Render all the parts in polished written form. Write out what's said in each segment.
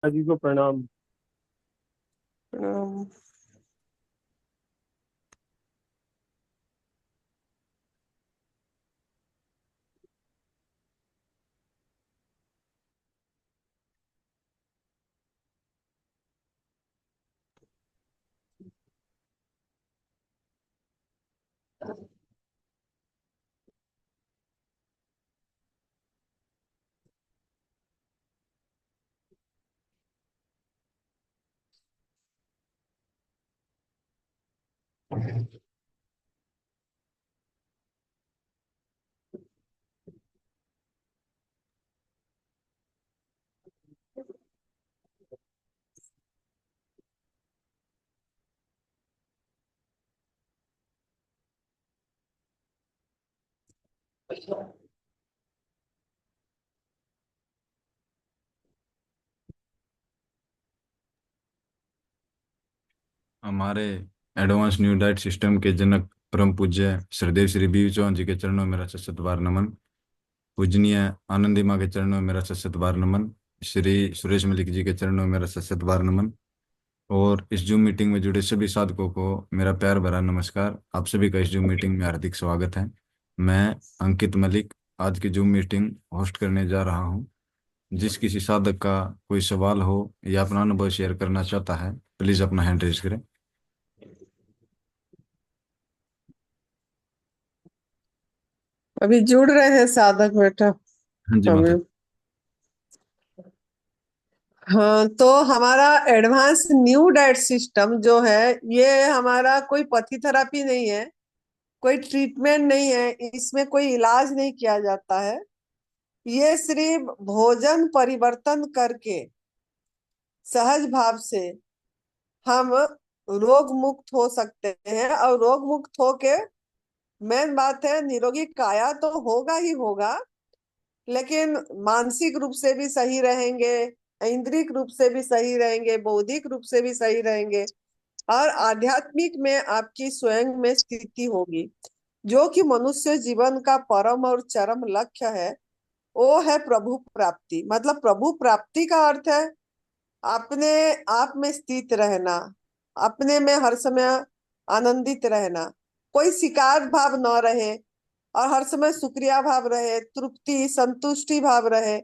जी को प्रणाम। अम, हमारे एडवांस न्यू डाइट सिस्टम के जनक परम पूज्य श्रीदेव श्री बीवी चौहान जी के चरणों में मेरा सशत बार नमन। पूजनीय आनंदी माँ के चरणों में मेरा सशत बार नमन। श्री सुरेश मलिक जी के चरणों में मेरा सशत बार नमन। और इस जूम मीटिंग में जुड़े सभी साधकों को मेरा प्यार भरा नमस्कार। आप सभी का इस जूम मीटिंग में हार्दिक स्वागत है। मैं अंकित मलिक आज की जूम मीटिंग होस्ट करने जा रहा हूँ। जिस किसी साधक का कोई सवाल हो या अपना अनुभव शेयर करना चाहता है, प्लीज अपना हैंड रेज करें। अभी जुड़ रहे हैं साधक बेटा। हाँ जी माता हमें जी। हाँ, तो हमारा एडवांस न्यू डाइट सिस्टम जो है, ये हमारा कोई पथी थेरापी नहीं है, कोई ट्रीटमेंट नहीं है, इसमें कोई इलाज नहीं किया जाता है। ये सिर्फ भोजन परिवर्तन करके सहज भाव से हम रोग मुक्त हो सकते हैं। और रोग मुक्त होके मेन बात है, निरोगी काया तो होगा ही होगा, लेकिन मानसिक रूप से भी सही रहेंगे, ऐन्द्रिक रूप से भी सही रहेंगे, बौद्धिक रूप से भी सही रहेंगे, और आध्यात्मिक में आपकी स्वयं में स्थिति होगी। जो कि मनुष्य जीवन का परम और चरम लक्ष्य है, वो है प्रभु प्राप्ति। मतलब प्रभु प्राप्ति का अर्थ है अपने आप में स्थित रहना, अपने में हर समय आनंदित रहना, कोई शिकार भाव न रहे, और हर समय शुक्रिया भाव रहे, तृप्ति संतुष्टि भाव रहे,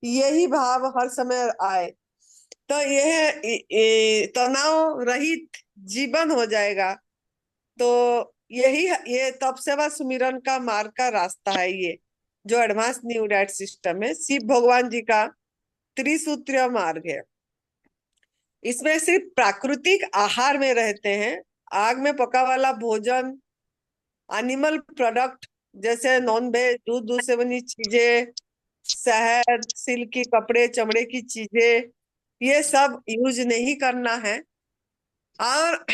यही भाव हर समय आए। तो यह तनाव रहित जीवन हो जाएगा। तो यही ये तप सेवा सुमिरन का मार्ग का रास्ता है, ये जो एडवांस न्यू डाइट सिस्टम है, शिव भगवान जी का त्रिसूत्रीय मार्ग है। इसमें सिर्फ प्राकृतिक आहार में रहते हैं, आग में पका वाला भोजन, एनिमल प्रोडक्ट जैसे नॉन वेज, दूध दूध से बनी चीजें, शहद, सिल्क, कपड़े, चमड़े की चीजें, ये सब यूज नहीं करना है। और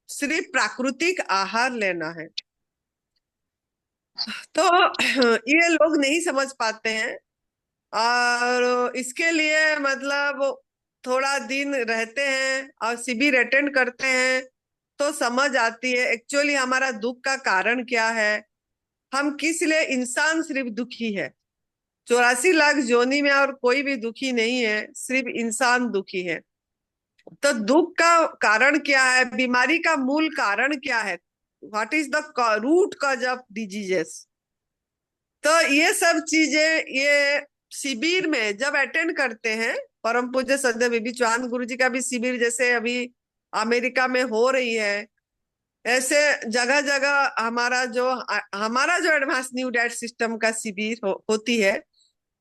सिर्फ प्राकृतिक आहार लेना है। तो ये लोग नहीं समझ पाते हैं, और इसके लिए मतलब थोड़ा दिन रहते हैं और शिविर अटेंड करते हैं तो समझ आती है एक्चुअली हमारा दुख का कारण क्या है, हम किस लिए। इंसान सिर्फ दुखी है, 84 लाख योनि में और कोई भी दुखी नहीं है, सिर्फ इंसान दुखी है। तो दुख का कारण क्या है, बीमारी का मूल कारण क्या है, what is the root cause of diseases. तो ये सब चीजें ये शिविर में जब अटेंड करते हैं, परम पूज्य संत बीबी चौहान गुरु जी का भी शिविर जैसे अभी अमेरिका में हो रही है, ऐसे जगह जगह हमारा जो एडवांस न्यू डाइट सिस्टम का शिविर होती है,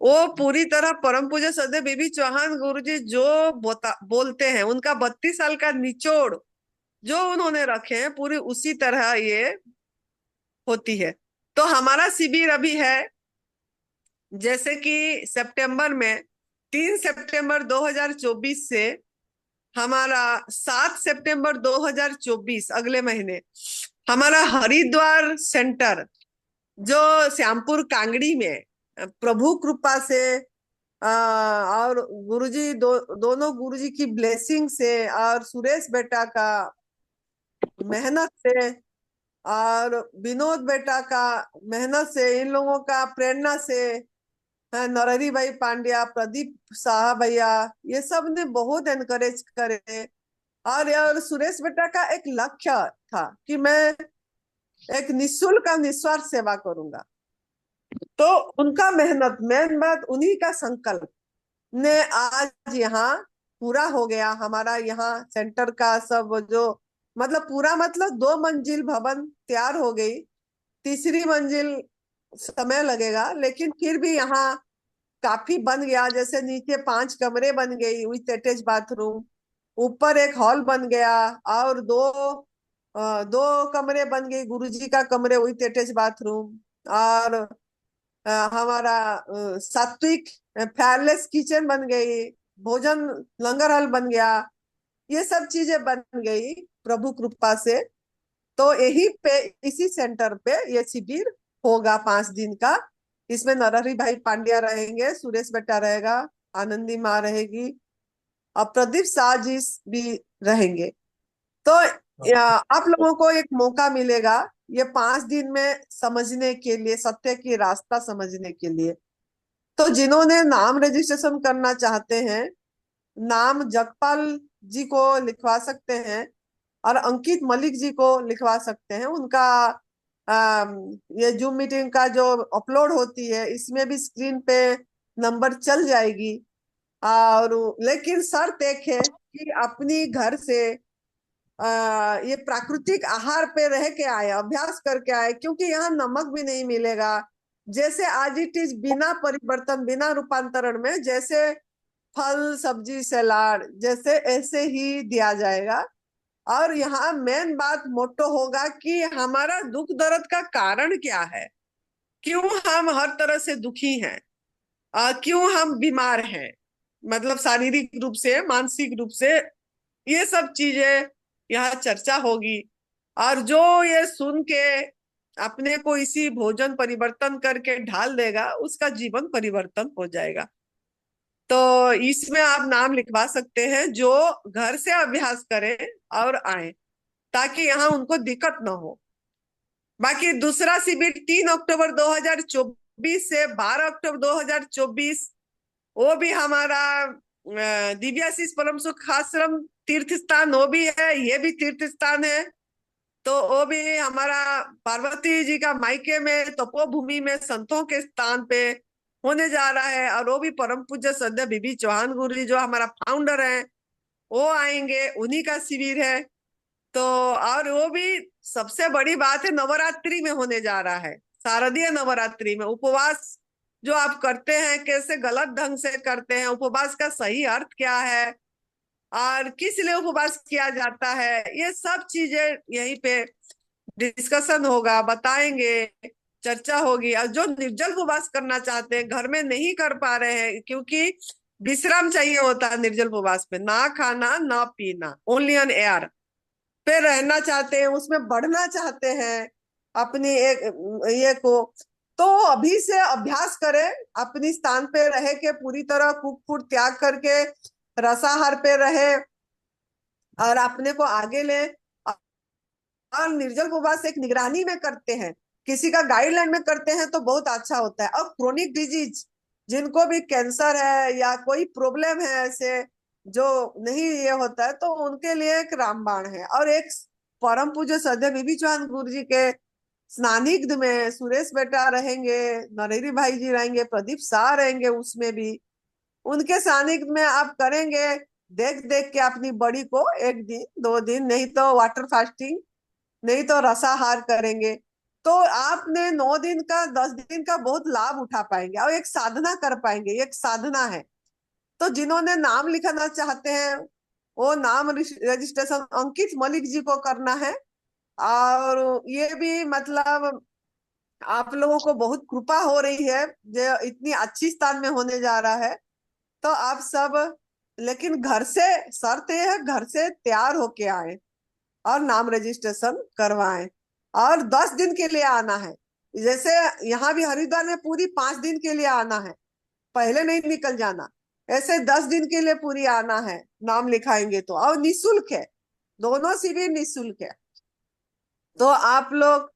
वो पूरी तरह परम पूज्य सदैव बीबी चौहान गुरु जी जो बोलते हैं, उनका 32 साल का निचोड़ जो उन्होंने रखे हैं, पूरी उसी तरह ये होती है। तो हमारा शिविर अभी है, जैसे कि सितंबर में 3 सितंबर 2024 से हमारा 7 सितंबर 2024 अगले महीने हमारा हरिद्वार सेंटर जो श्यामपुर कांगड़ी में प्रभु कृपा से और गुरुजी दोनों गुरुजी की ब्लेसिंग से और सुरेश बेटा का मेहनत से और विनोद बेटा का मेहनत से, इन लोगों का प्रेरणा से नरहरी भाई पांड्या, प्रदीप शाह भैया, ये सब ने बहुत एनकरेज करे। और सुरेश बेटा का एक लक्ष्य था कि मैं एक निःशुल्क और निस्वार्थ सेवा करूंगा। तो उनका मेहनत, मेन बात उन्हीं का संकल्प ने आज यहाँ पूरा हो गया। हमारा यहाँ सेंटर का सब जो मतलब पूरा मतलब 2 मंजिल भवन तैयार हो गई। तीसरी मंजिल समय लगेगा, लेकिन फिर भी यहाँ काफी बन गया। जैसे नीचे 5 कमरे बन गई विथ अटैच बाथरूम, ऊपर एक हॉल बन गया, और दो कमरे बन गई गुरुजी का कमरे विथ अटैच बाथरूम। और हमारा सात्विक फायरलेस किचन बन गई, भोजन लंगर हॉल बन गया। ये सब चीजें बन गई प्रभु कृपा से। तो यही पे, इसी सेंटर पे ये शिविर होगा 5 दिन का। इसमें नरहरी भाई पांड्या रहेंगे, सुरेश बेटा रहेगा, आनंदी माँ रहेगी, और प्रदीप शाह जी भी रहेंगे। तो आप लोगों को एक मौका मिलेगा ये 5 दिन में समझने के लिए, सत्य की रास्ता समझने के लिए। तो जिन्होंने नाम रजिस्ट्रेशन करना चाहते हैं, नाम जगपाल जी को लिखवा सकते हैं, और अंकित मलिक जी को लिखवा सकते हैं। उनका ये जूम मीटिंग का जो अपलोड होती है, इसमें भी स्क्रीन पे नंबर चल जाएगी। और लेकिन शर्त एक है कि अपनी घर से ये प्राकृतिक आहार पे रह के आए, अभ्यास करके आए, क्योंकि यहाँ नमक भी नहीं मिलेगा। जैसे आज इट इज, बिना परिवर्तन बिना रूपांतरण में, जैसे फल सब्जी सलाद जैसे ऐसे ही दिया जाएगा। और यहाँ मेन बात मोटो होगा कि हमारा दुख दर्द का कारण क्या है, क्यों हम हर तरह से दुखी हैं, क्यों हम बीमार हैं, मतलब शारीरिक रूप से मानसिक रूप से। ये सब चीजें यहाँ चर्चा होगी। और जो ये सुन के अपने को इसी भोजन परिवर्तन करके ढाल देगा, उसका जीवन परिवर्तन हो जाएगा। तो इसमें आप नाम लिखवा सकते हैं, जो घर से अभ्यास करें और आए, ताकि यहाँ उनको दिक्कत ना हो। बाकी दूसरा शिविर 3 अक्टूबर 2024 से 12 अक्टूबर 2024, वो भी हमारा दिव्याशीष परम सुख आश्रम तीर्थ स्थान वो भी है, ये भी तीर्थ स्थान है। तो वो भी हमारा पार्वती जी का मायके में तपोभूमि में संतों के स्थान पे होने जा रहा है। और वो भी परम पूज्य श्रद्धेय बीबी चौहान गुरु जी, जो हमारा फाउंडर है, वो आएंगे, उन्हीं का शिविर है। तो और वो भी सबसे बड़ी बात है, नवरात्रि में होने जा रहा है। शारदीय नवरात्रि में उपवास जो आप करते हैं, कैसे गलत ढंग से करते हैं, उपवास का सही अर्थ क्या है, और किस लिए उपवास किया जाता है, ये सब चीजें यहीं पे डिस्कशन होगा, बताएंगे, चर्चा होगी। और जो निर्जल उपवास करना चाहते हैं, घर में नहीं कर पा रहे हैं, क्योंकि विश्राम चाहिए होता है निर्जल उपवास में, ना खाना ना पीना, ओनली ऑन एयर पे रहना चाहते हैं, उसमें बढ़ना चाहते हैं अपनी एक ये को, तो अभी से अभ्यास करें। अपनी स्थान पे रहे के पूरी तरह कुक फूड त्याग करके रसाहार पे रहे और अपने को आगे ले। और निर्जल उपवास एक निगरानी में करते हैं, किसी का गाइडलाइन में करते हैं तो बहुत अच्छा होता है। और क्रोनिक डिजीज, जिनको भी कैंसर है या कोई प्रॉब्लम है ऐसे जो नहीं ये होता है, तो उनके लिए एक रामबाण है। और एक परम पूज्य श्रद्धेय बीबी चौहान गुरु जी के स्नानिग्ध में सुरेश बेटा रहेंगे, नरहरी भाई जी रहेंगे, प्रदीप शाह रहेंगे, उसमें भी उनके सानिध्य में आप करेंगे। देख देख के अपनी बॉडी को 1 दिन 2 दिन, नहीं तो वाटर फास्टिंग, नहीं तो रसाहार करेंगे, तो आपने 9 दिन का 10 दिन का बहुत लाभ उठा पाएंगे और एक साधना कर पाएंगे। एक साधना है। तो जिन्होंने नाम लिखाना चाहते हैं, वो नाम रजिस्ट्रेशन अंकित मलिक जी को करना है। और ये भी मतलब आप लोगों को बहुत कृपा हो रही है, जो इतनी अच्छी स्थान में होने जा रहा है। तो आप सब, लेकिन घर से, शर्त यह है घर से तैयार होके आए और नाम रजिस्ट्रेशन करवाएं। और 10 दिन के लिए आना है। जैसे यहाँ भी हरिद्वार में पूरी 5 दिन के लिए आना है, पहले नहीं निकल जाना। ऐसे 10 दिन के लिए पूरी आना है, नाम लिखाएंगे तो। और निःशुल्क है, दोनों शिविर निःशुल्क है। तो आप लोग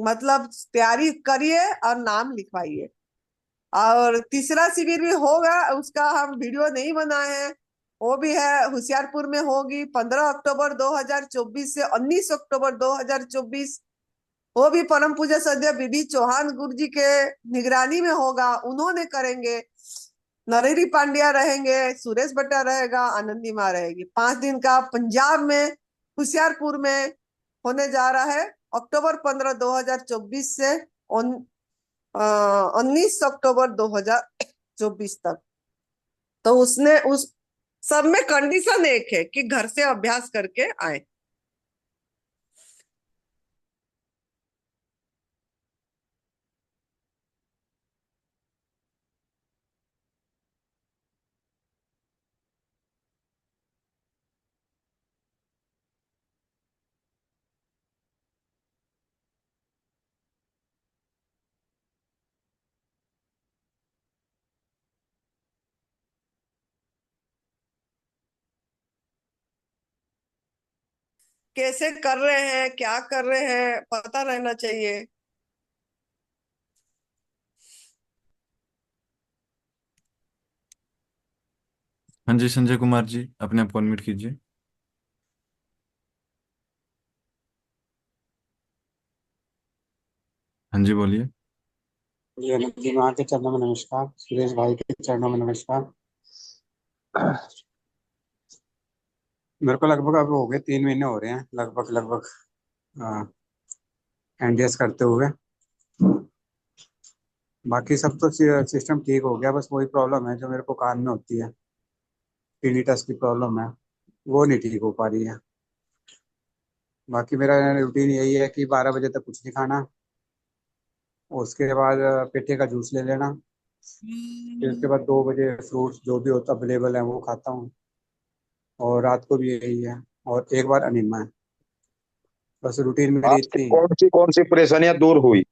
मतलब तैयारी करिए और नाम लिखवाइए। और तीसरा शिविर भी होगा, उसका हम वीडियो नहीं बनाए हैं। वो भी है, होशियारपुर में होगी 15 अक्टूबर 2024 से 19 अक्टूबर 2024। वो भी परम पूज्य सदैव बीबी चौहान गुरु जी के निगरानी में होगा, उन्होंने करेंगे। नरेरी पांड्या रहेंगे, सुरेश भट्टा रहेगा, आनंदी माँ रहेगी। 5 दिन का पंजाब में होशियारपुर में होने जा रहा है, अक्टूबर 15 2024 से 19 अक्टूबर 2024 तक। तो उसने उस सब में कंडीशन एक है कि घर से अभ्यास करके आए। कैसे कर रहे हैं, क्या कर रहे हैं, पता रहना चाहिए। हाँ जी संजय कुमार जी, अपने आप को अनम्यूट कीजिए। हाँ जी बोलिए। जी अनंत जी वहाँ के चरणों में नमस्कार, सुरेश भाई के चरणों में नमस्कार। मेरे को लगभग अब हो गए 3 महीने हो रहे हैं लगभग लगभग एनडीएस करते हुए। बाकी सब तो सिस्टम ठीक हो गया, बस वही प्रॉब्लम है जो मेरे को कान में होती है, टिनिटस की प्रॉब्लम है, वो नहीं ठीक हो पा रही है। बाकी मेरा रूटीन यही है कि 12 बजे तक कुछ नहीं खाना, उसके बाद पेठे का जूस ले लेना, फिर उसके बाद 2 बजे फ्रूट्स जो भी होता अवेलेबल है वो खाता हूँ, और रात को भी यही है, और एक बार अनिमा है। बस रूटीन मेरी आपसे इतनी। कौन सी परेशानियां दूर हुई?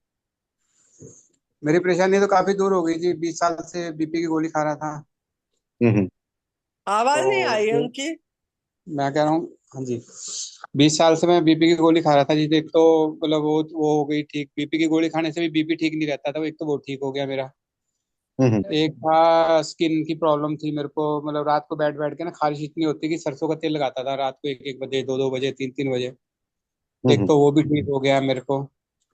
मेरी परेशानी तो काफी दूर हो गई जी, 20 साल से बीपी की गोली खा रहा था। हम्म। आवाज नहीं तो आई है फिर उनकी। मैं कह रहा हूँ, हाँ जी, 20 साल से मैं बीपी की गोली खा रहा था जी। तो एक तो मतलब वो हो गई ठीक, बीपी की गोली खाने से भी बीपी ठीक नहीं रहता था, वो एक तो वो ठीक हो गया मेरा। हम्म। एक था स्किन की प्रॉब्लम थी मेरे को, मतलब रात को बैठ बैठ के ना खारिश इतनी होती कि सरसों का तेल लगाता था रात को, 1-1 बजे, 2-2 बजे, 3-3 बजे। एक हम्म। तो वो भी ठीक हो गया मेरे को।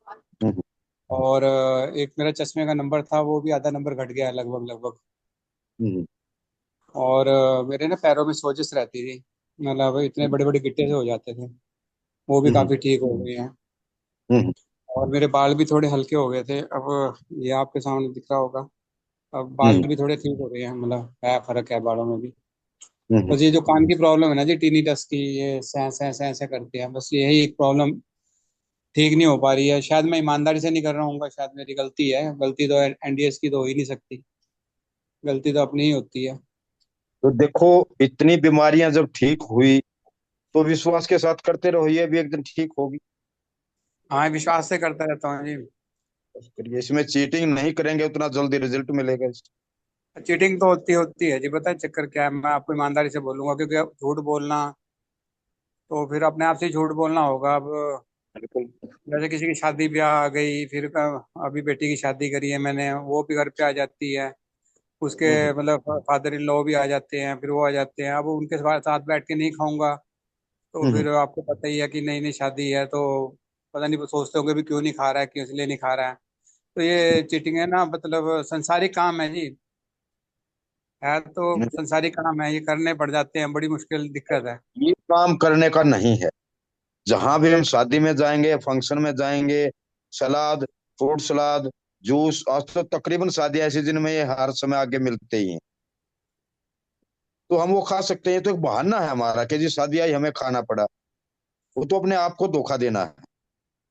हम्म। और एक मेरा चश्मे का नंबर था, वो भी आधा नंबर घट गया लगभग लगभग। हम्म। और मेरे ना पैरों में सोजिश रहती थी, मतलब इतने बड़े बड़े गिट्टे से हो जाते थे, वो भी हम्म। काफी ठीक हो गए हैं। हम्म। और मेरे बाल भी थोड़े हल्के हो गए थे अब, ये आपके सामने दिख रहा होगा। अब बाल हम्म। भी थोड़े ठीक हो गए हैं, मतलब है फर्क है बालों में भी। हम्म। बस ये जो कान की प्रॉब्लम है ना जी, टीनी डस्ट की, ये सै सै सै सै करते हैं, बस यही एक प्रॉब्लम ठीक नहीं हो पा रही है। शायद मैं ईमानदारी से नहीं कर रहा हूँ, शायद मेरी गलती है, गलती तो एनडीएस की तो हो ही नहीं सकती, गलती तो अपनी ही होती है। तो देखो, इतनी बीमारियां जब ठीक हुई तो विश्वास के साथ करते रहो, ये भी एक दिन ठीक होगी। हाँ, विश्वास से करता रहता हूँ जी। बस करिए, इसमें चीटिंग नहीं करेंगे उतना जल्दी रिजल्ट मिलेगा चीटिंग तो होती होती है जी, पता है चक्कर क्या है, मैं आपको ईमानदारी से बोलूंगा, क्योंकि अब झूठ बोलना तो फिर अपने आप से ही झूठ बोलना होगा अब। बिल्कुल। जैसे किसी की शादी ब्याह आ गई, फिर अभी बेटी की शादी करी है मैंने, वो भी घर पे आ जाती है, उसके हम्म। मतलब फादर इन लॉ भी आ जाते हैं, फिर वो आ जाते हैं, अब उनके साथ बैठ के नहीं खाऊंगा तो हम्म। फिर आपको पता ही है कि नई नई शादी है तो पता नहीं, वो सोचते होंगे भी क्यों नहीं खा रहा है, क्यों इसलिए नहीं खा रहा है। तो ये चीटिंग है ना, मतलब संसारिक काम है जी, है तो संसारिक काम है, ये करने पड़ जाते हैं, बड़ी मुश्किल दिक्कत है। ये काम करने का नहीं है। जहां भी हम शादी में जाएंगे, फंक्शन में जाएंगे, सलाद, फ्रूट सलाद, जूस, आज तो तकरीबन शादियां ऐसी जिनमें ये हर समय आगे मिलते ही हैं, तो हम वो खा सकते हैं। ये तो एक बहाना है हमारा कि जी शादी आई हमें खाना पड़ा। वो तो अपने आप को धोखा देना है।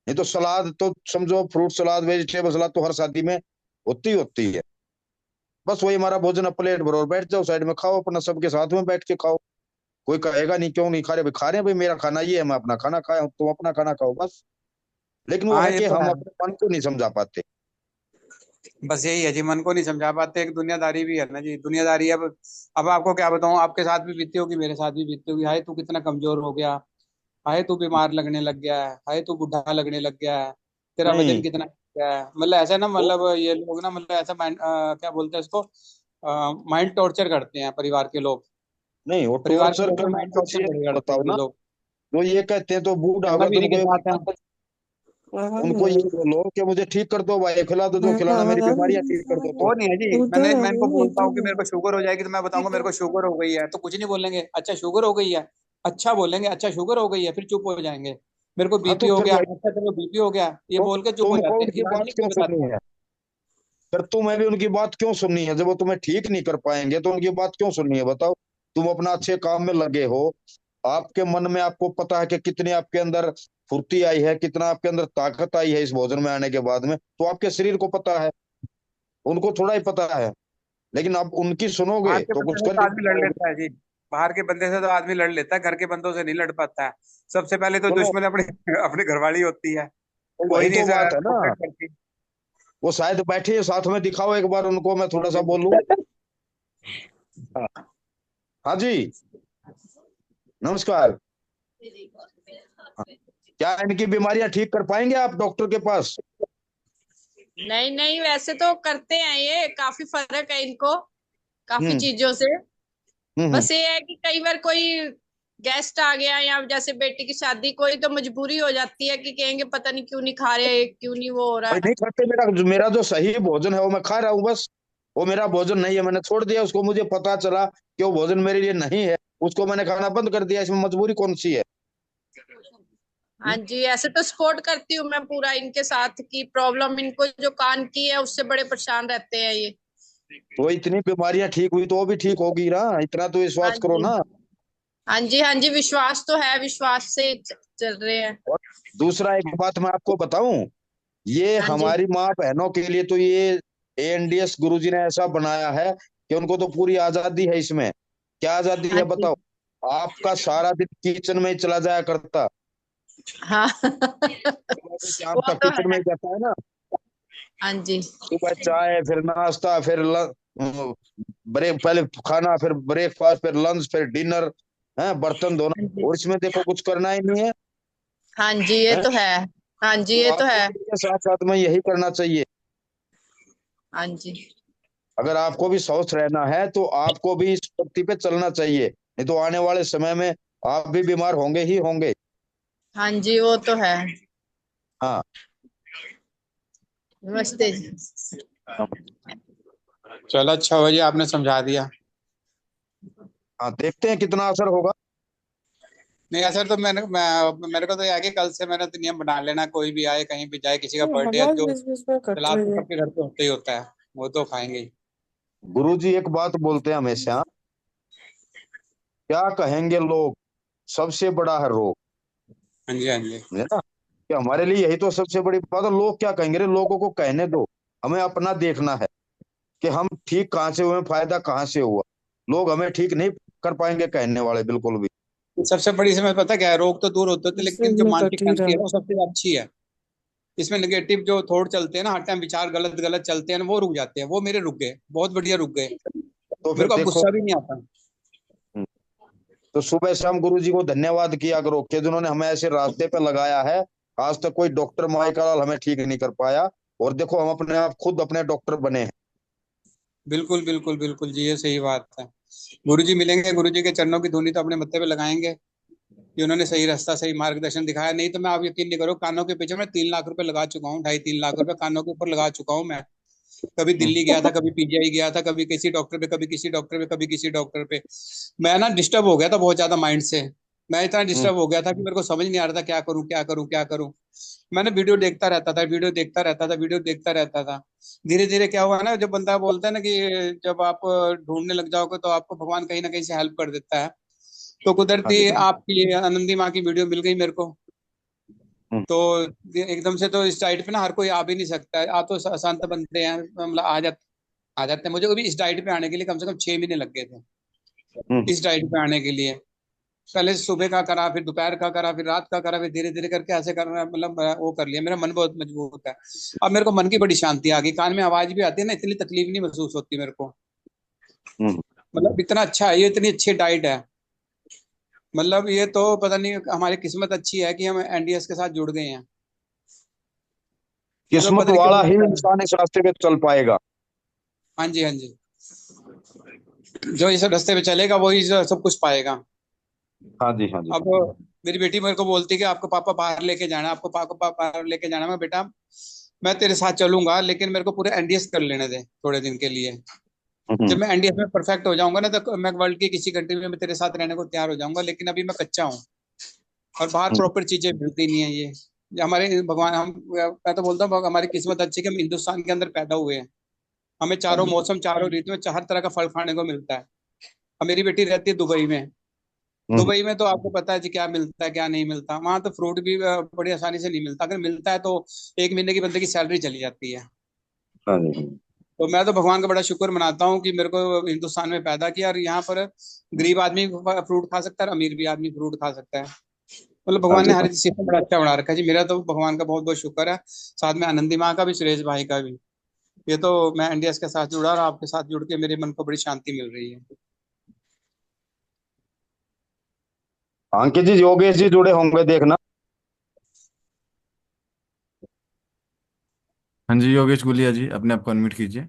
नहीं तो सलाद तो समझो, फ्रूट सलाद, वेजिटेबल सलाद तो हर शादी में होती है। बस वही हमारा भोजन, अब प्लेट भरो और बैठ जाओ साइड में, खाओ अपना, सबके साथ में बैठ के खाओ। कोई कहेगा नहीं क्यों नहीं खा रहे भाई, खा रहे हैं भाई, मेरा खाना ये है, मैं अपना खाना खाया हूं, तुम अपना खाना खाओ बस। लेकिन वो हाँ है ये कि तो हम है, अपने मन को नहीं समझा पाते। बस यही है जी, मन को नहीं समझा पाते, एक दुनियादारी भी है ना जी, दुनियादारी। अब आपको क्या बताऊं, आपके साथ भी बीती होगी, मेरे साथ भी बीती होगी। हाय तू कितना कमजोर हो गया, हाय तू बीमार लगने लग गया है, हाय तू बुढ़ा लगने लग गया है, तेरा वजन नहीं, कितना मतलब ऐसा ना, मतलब ये लोग ना, मतलब ऐसा माइंड, क्या बोलते हैं इसको, माइंड टॉर्चर करते हैं परिवार के लोग। नहीं, वो परिवार के टॉर्चर लोग करना माइंड कुछ टॉर्चर ये बड़े करते बताओ हैं ये ना। लोग। जो ये कहते हैं तो बूढ़ा कहना होगा भी तो इन्हीं के उनको ये साथ है। उनको ये बोलो कि मुझे ठीक कर दो भाई, खिला दो जो खिलाना, मेरी बीमारियां ठीक कर दो वो तो। नहीं है जी, मैं इनको बोलता हूँ कि मेरे को शुगर हो जाएगी, तो मैं बताऊंगा मेरे को शुगर हो गई है, तो कुछ नहीं बोलेंगे, अच्छा शुगर हो गई है, अच्छा बोलेंगे, अच्छा शुगर हो गई है, फिर चुप हो जाएंगे। मेरे को हाँ बीपी तो हो फिर गया, भाई, अच्छा चलो बीपी हो गया, ये तो बोल के चुप हो तुमको जाते हैं, उनकी इलाज बात नहीं क्यों कोई सुननी बताता। है? फिर तुम्हें भी उनकी बात क्यों सुननी है? जब वो तुम्हें ठीक नहीं कर पाएंगे तो उनकी बात क्यों सुननी है बताओ? तुम अपना अच्छे काम में लगे हो, आपके मन में आपको पता है कि कितनी आपके अंदर फुर्ती आई है, कितना आपके अंदर ताकत आई है इस भोजन में आने के बाद में, तो आपके शरीर को पता है, उनको थोड़ा ही पता है। लेकिन अब उनकी सुनोगे बाहर के तो बंदे कुछ से कर तो ही आदमी नहीं लड़ पाओगे। लेता है जी। बाहर के बंदे से तो आदमी लड़ लेता है, घर के बंदों से नहीं लड़ पाता है। सबसे पहले तो सुनो, दुश्मन अपनी अपनी घरवाली होती है। तो वही वही नहीं तो बात है ना। कोऑपरेट करती। वो शायद बैठे हैं साथ में, दिखाओ एक बार उनको, मैं थोड़ा सा बोलूं। हाँ। हाँ जी, नमस्कार। हाँ, क्या इनकी बीमारियां ठीक कर पाएंगे आप डॉक्टर के पास? नहीं नहीं, वैसे तो करते हैं, ये काफी फर्क है इनको काफी हम्म। चीजों से। हम्म। बस ये है कि कई बार कोई गेस्ट आ गया या जैसे बेटी की शादी, कोई तो मजबूरी हो जाती है कि कहेंगे पता नहीं क्यों नहीं खा रहे, क्यों नहीं वो हो रहा भाई है। नहीं खाते, मेरा मेरा जो सही भोजन है वो मैं खा रहा हूँ बस। वो मेरा भोजन नहीं है, मैंने छोड़ दिया उसको, मुझे पता चला कि वो भोजन मेरे लिए नहीं है, उसको मैंने खाना बंद कर दिया। इसमें मजबूरी कौन सी है? हाँ जी, ऐसे तो सपोर्ट करती हूँ मैं पूरा इनके साथ की। प्रॉब्लम इनको जो कान की है उससे बड़े परेशान रहते हैं ये। तो इतनी बीमारियां ठीक हुई तो वो भी ठीक होगी ना, इतना तो हाँ विश्वास करो जी, ना। हाँ जी, हाँ जी, विश्वास तो है, विश्वास से ही चल रहे हैं। और दूसरा एक बात मैं आपको बताऊं, ये हाँ जी, हमारी माँ बहनों के लिए तो ये एएनडीएस गुरुजी ने ऐसा बनाया है कि उनको तो पूरी आजादी है इसमें। क्या आजादी हाँ है जी, बताओ? आपका सारा दिन किचन में ही चला जाया करता, हाँ सुबह से शाम वो तक तो किचन में है। ही जाता है ना। हाँ जी, सुबह चाय, फिर नाश्ता, फिर ब्रेक, पहले खाना, फिर ब्रेकफास्ट, फिर लंच, फिर डिनर, है बर्तन हाँ धोना, जी, और इसमें देखो कुछ करना ही नहीं है। हाँ जी, ये हैं? तो है। हाँ जी, तो ये तो आपको है। भी इसके साथ साथ में यही करना चाहिए। हाँ जी, अगर आपको भी स्वस्थ रहना है तो आपको भी इस पत्ती पे चलना चाहिए, नहीं तो आने वाले समय में आप भी बीमार होंगे ही होंगे। हाँ जी, वो तो है। हाँ। नमस्ते जी। चलो अच्छा हुआ जी, आपने समझा दिया। हाँ, देखते हैं कितना असर होगा। नहीं सर, तो मेरे को तो यह है कि कल से मैंने तो नियम बना लेना, कोई भी आए कहीं भी जाए, किसी का बर्थडे है, आवाज जो बीच बीच में कट सलाद तो रही है। सबके घर पे होता ही होता है, वो तो खाएंगे ही। गुरुजी एक बात बोलते हैं हमेशा, क्या कहेंगे लोग, सबसे बड़ा है रोग। हाँ जी, हाँ जी। है ना? कि हमारे लिए यही तो सबसे बड़ी बात है, लोग क्या कहेंगे रे, लोगों को कहने दो, हमें अपना देखना है कि हम ठीक कहाँ से हुए, फायदा कहाँ से हुआ। लोग हमें ठीक नहीं कर पाएंगे कहने वाले, बिल्कुल भी। सबसे बड़ी समझ पता क्या है, रोग तो दूर होते थे, इससे लेकिन जो में मानसिक कट ही शांति है रहा। ना, वो सबसे अच्छी है। इसमें नेगेटिव जो थॉट चलते हैं ना, हर टाइम विचार गलत गलत चलते हैं ना, वो रुक जाते हैं। वो मेरे रुक गए, बहुत बढ़िया रुक गए। तो मेरे फिर को अब देखो, गुस्सा भी नहीं आता। तो सुबह शाम गुरु जी को धन्यवाद किया करो कि जिन्होंने हमें ऐसे रास्ते पे लगाया है। आज तक कोई डॉक्टर माई का लाल हमें ठीक नहीं कर पाया, और देखो हम अपने आप खुद अपने डॉक्टर बने हैं। बिल्कुल बिल्कुल बिल्कुल जी, ये सही बात है। गुरु जी मिलेंगे, गुरु जी के चरणों की धूली तो अपने मत्थे पे लगाएंगे कि उन्होंने सही रास्ता, सही मार्गदर्शन दिखाया। नहीं तो मैं, आप यकीन नहीं करो, कानों के पीछे मैं 3 लाख रुपए लगा चुका हूँ, 2.5-3 लाख रुपए कानों के ऊपर लगा चुका हूँ मैं। कभी दिल्ली गया था, कभी पीजीआई गया था, कभी किसी डॉक्टर पे, कभी किसी डॉक्टर पे, कभी किसी डॉक्टर पे। मैं ना डिस्टर्ब हो गया था बहुत ज्यादा माइंड से। मैं इतना हम्म। डिस्टर्ब हो गया था कि मेरे को समझ नहीं आ रहा था क्या करूं, क्या करूं, क्या करूं। मैंने वीडियो देखता रहता था, वीडियो देखता रहता था, वीडियो देखता रहता था। धीरे धीरे क्या हुआ ना, जब बंदा बोलता है ना कि जब आप ढूंढने लग जाओगे तो आपको भगवान कहीं ना कहीं से हेल्प कर देता है। तो हाँ कुदरती जी। आपकी आनंदी माँ की वीडियो मिल गई मेरे को। हम्म। तो एकदम से तो इस डाइट पे ना हर कोई आ भी नहीं सकता है। आ तो संत बनते हैं, मतलब आ जाते हैं। मुझे अभी इस डाइट पे आने के लिए कम से कम 6 महीने लग गए थे। हम्म। इस डाइट पे आने के लिए पहले सुबह का करा, फिर दोपहर का करा, फिर रात का करा, फिर धीरे धीरे करके ऐसे करना, मतलब वो कर लिया। मेरा मन बहुत मजबूत है। अब मेरे को मन की बड़ी शांति आ गई, कान में आवाज भी आती है ना, इतनी तकलीफ नहीं महसूस होती मेरे को। हम्म। मतलब इतना अच्छा है ये, इतनी अच्छी डाइट है। मतलब ये तो पता नहीं, हमारी किस्मत अच्छी है कि हम एनडीएस के साथ जुड़ गए हैं। किस्मत पता नहीं वाला क्यों ही लगता है। इंसान इस रास्ते पे चल पाएगा। हाँ जी, हाँ जी। जो इस रास्ते पे चलेगा वही सब कुछ पाएगा। हाँ जी, हाँ जी। अब मेरी बेटी मेरे को बोलती कि आपको पापा बाहर लेके जाना, आपको पापा बाहर लेके जाना। मैं बेटा मैं तेरे साथ चलूंगा, लेकिन मेरे को पूरे एनडीएस कर लेने दे थोड़े दिन के लिए। हम्म, जब मैं एनडीएस में परफेक्ट हो जाऊंगा ना, तो मैं वर्ल्ड की किसी कंट्री में मैं तेरे साथ रहने को तैयार हो जाऊंगा, लेकिन अभी मैं कच्चा हूँ और बाहर हम्म, प्रॉपर चीजें मिलती नहीं है ये हमारे भगवान हम मैं तो बोलता हूँ हमारी किस्मत अच्छी है कि हम हिंदुस्तान के अंदर पैदा हुए हैं। हमें हाँ चारों जी, मौसम, चारों ऋतु में हर तरह का फल खाने को मिलता है। अब मेरी बेटी रहती है दुबई में। हम्म, दुबई में तो आपको पता है जी क्या मिलता है क्या नहीं मिलता। वहां तो फ्रूट भी बड़ी आसानी से नहीं मिलता, अगर मिलता है तो एक महीने की बंदे की सैलरी चली जाती है। हाँ जी। तो मैं तो भगवान का बड़ा शुक्र मनाता हूँ कि मेरे को हिंदुस्तान में पैदा किया, और यहाँ पर गरीब आदमी फ्रूट खा सकता है और अमीर भी आदमी फ्रूट खा सकता है। मतलब हाँ भगवान जी, ने हर हाँ चीज सिस्टम बड़ा अच्छा बना रखा है जी। मेरा तो भगवान का बहुत बहुत शुक्र है, साथ में आनंदी माँ का भी, सुरेश भाई का भी। ये तो मैं एनडीएस के साथ जुड़ा और आपके साथ जुड़ के मेरे मन को बड़ी शांति मिल रही है। अंकित जी, योगेश जी जुड़े होंगे देखना। हाँ जी योगेश गुलिया जी, अपने आप को अनम्यूट कीजिए।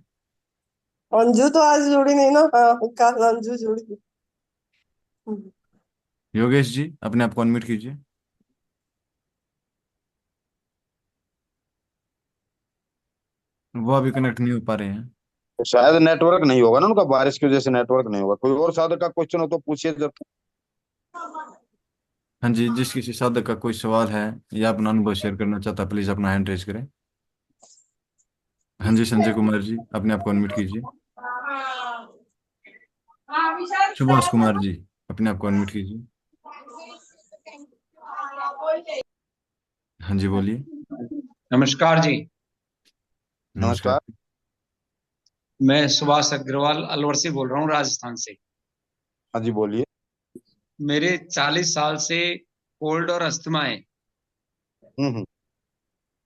अंजू तो आज जुड़ी नहीं ना, हाँ कल अंजू जुड़ी। योगेश जी अपने आप को अनम्यूट कीजिए। वो अभी कनेक्ट नहीं हो पा रहे हैं। तो शायद नेटवर्क नहीं होगा ना उनका, बारिश की वजह से नेटवर्क नहीं होगा। कोई और साधक का क्वेश्चन हो तो पूछिए जब। हाँ जी, जिस किसी साधक का कोई सवाल है या अपना अनुभव शेयर करना चाहता है, प्लीज अपना हैंड रेज करें। हाँ जी संजय कुमार जी, अपने आप को अनम्यूट कीजिए। सुभाष कुमार जी, अपने आप को अनम्यूट कीजिए। हाँ जी बोलिए। नमस्कार जी। नमस्कार। नमस्कार। मैं सुभाष अग्रवाल अलवर से बोल रहा हूँ, राजस्थान से। हाँ जी, बोलिए। मेरे 40 साल से कोल्ड और अस्थमा है, हम्म।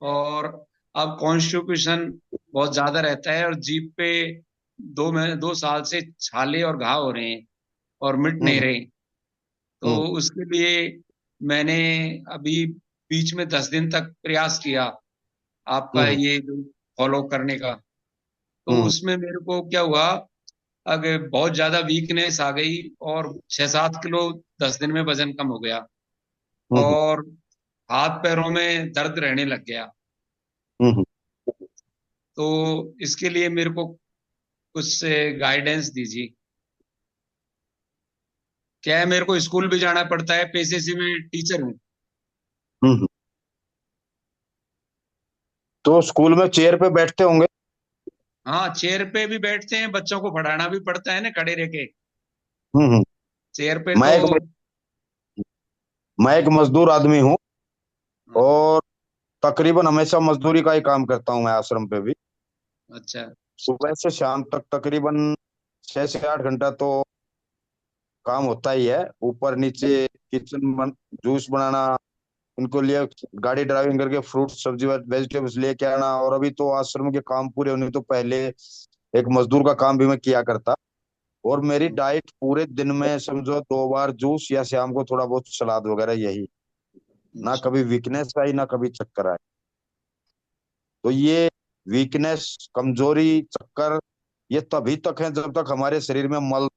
और अब कॉन्स्टिपेशन बहुत ज्यादा रहता है, और जीभ पे 2 साल से छाले और घाव हो रहे हैं और मिट नहीं हम्म। रहे। तो हम्म। उसके लिए मैंने अभी बीच में 10 दिन तक प्रयास किया आपका हम्म। ये फॉलो करने का। तो हम्म। उसमें मेरे को क्या हुआ, अगर बहुत ज्यादा वीकनेस आ गई, और 6-7 किलो 10 दिन में वजन कम हो गया, हम्म। और हाथ पैरों में दर्द रहने लग गया। हम्म। तो इसके लिए मेरे को कुछ गाइडेंस दीजिए। क्या है, मेरे को स्कूल भी जाना पड़ता है, पेशे से मैं टीचर हूँ। हम्म। तो स्कूल में चेयर पे बैठते होंगे। हाँ, चेयर पे भी बैठते हैं, बच्चों को पढ़ाना भी पड़ता है ना खड़े रह के। हम्म। चेयर पे मैं तो। एक मैं एक मजदूर आदमी हूँ, हाँ, और तकरीबन हमेशा मजदूरी का ही काम करता हूँ मैं आश्रम पे भी। अच्छा सुबह से शाम तक तकरीबन 6 से 8 घंटा तो काम होता ही है। ऊपर नीचे जूस बनाना, उनको लिए गाड़ी ड्राइविंग करके फ्रूट सब्जी वेजिटेबल्स लेके आना। और अभी तो आश्रम के काम पूरे होने तो पहले एक मजदूर का काम भी मैं किया करता। और मेरी डाइट पूरे दिन में समझो 2 बार जूस या शाम को थोड़ा बहुत सलाद वगैरह, यही। ना अच्छा कभी वीकनेस आई ना कभी चक्कर आए। तो ये वीकनेस, कमजोरी, चक्कर, ये तभी तक है जब तक हमारे शरीर में मल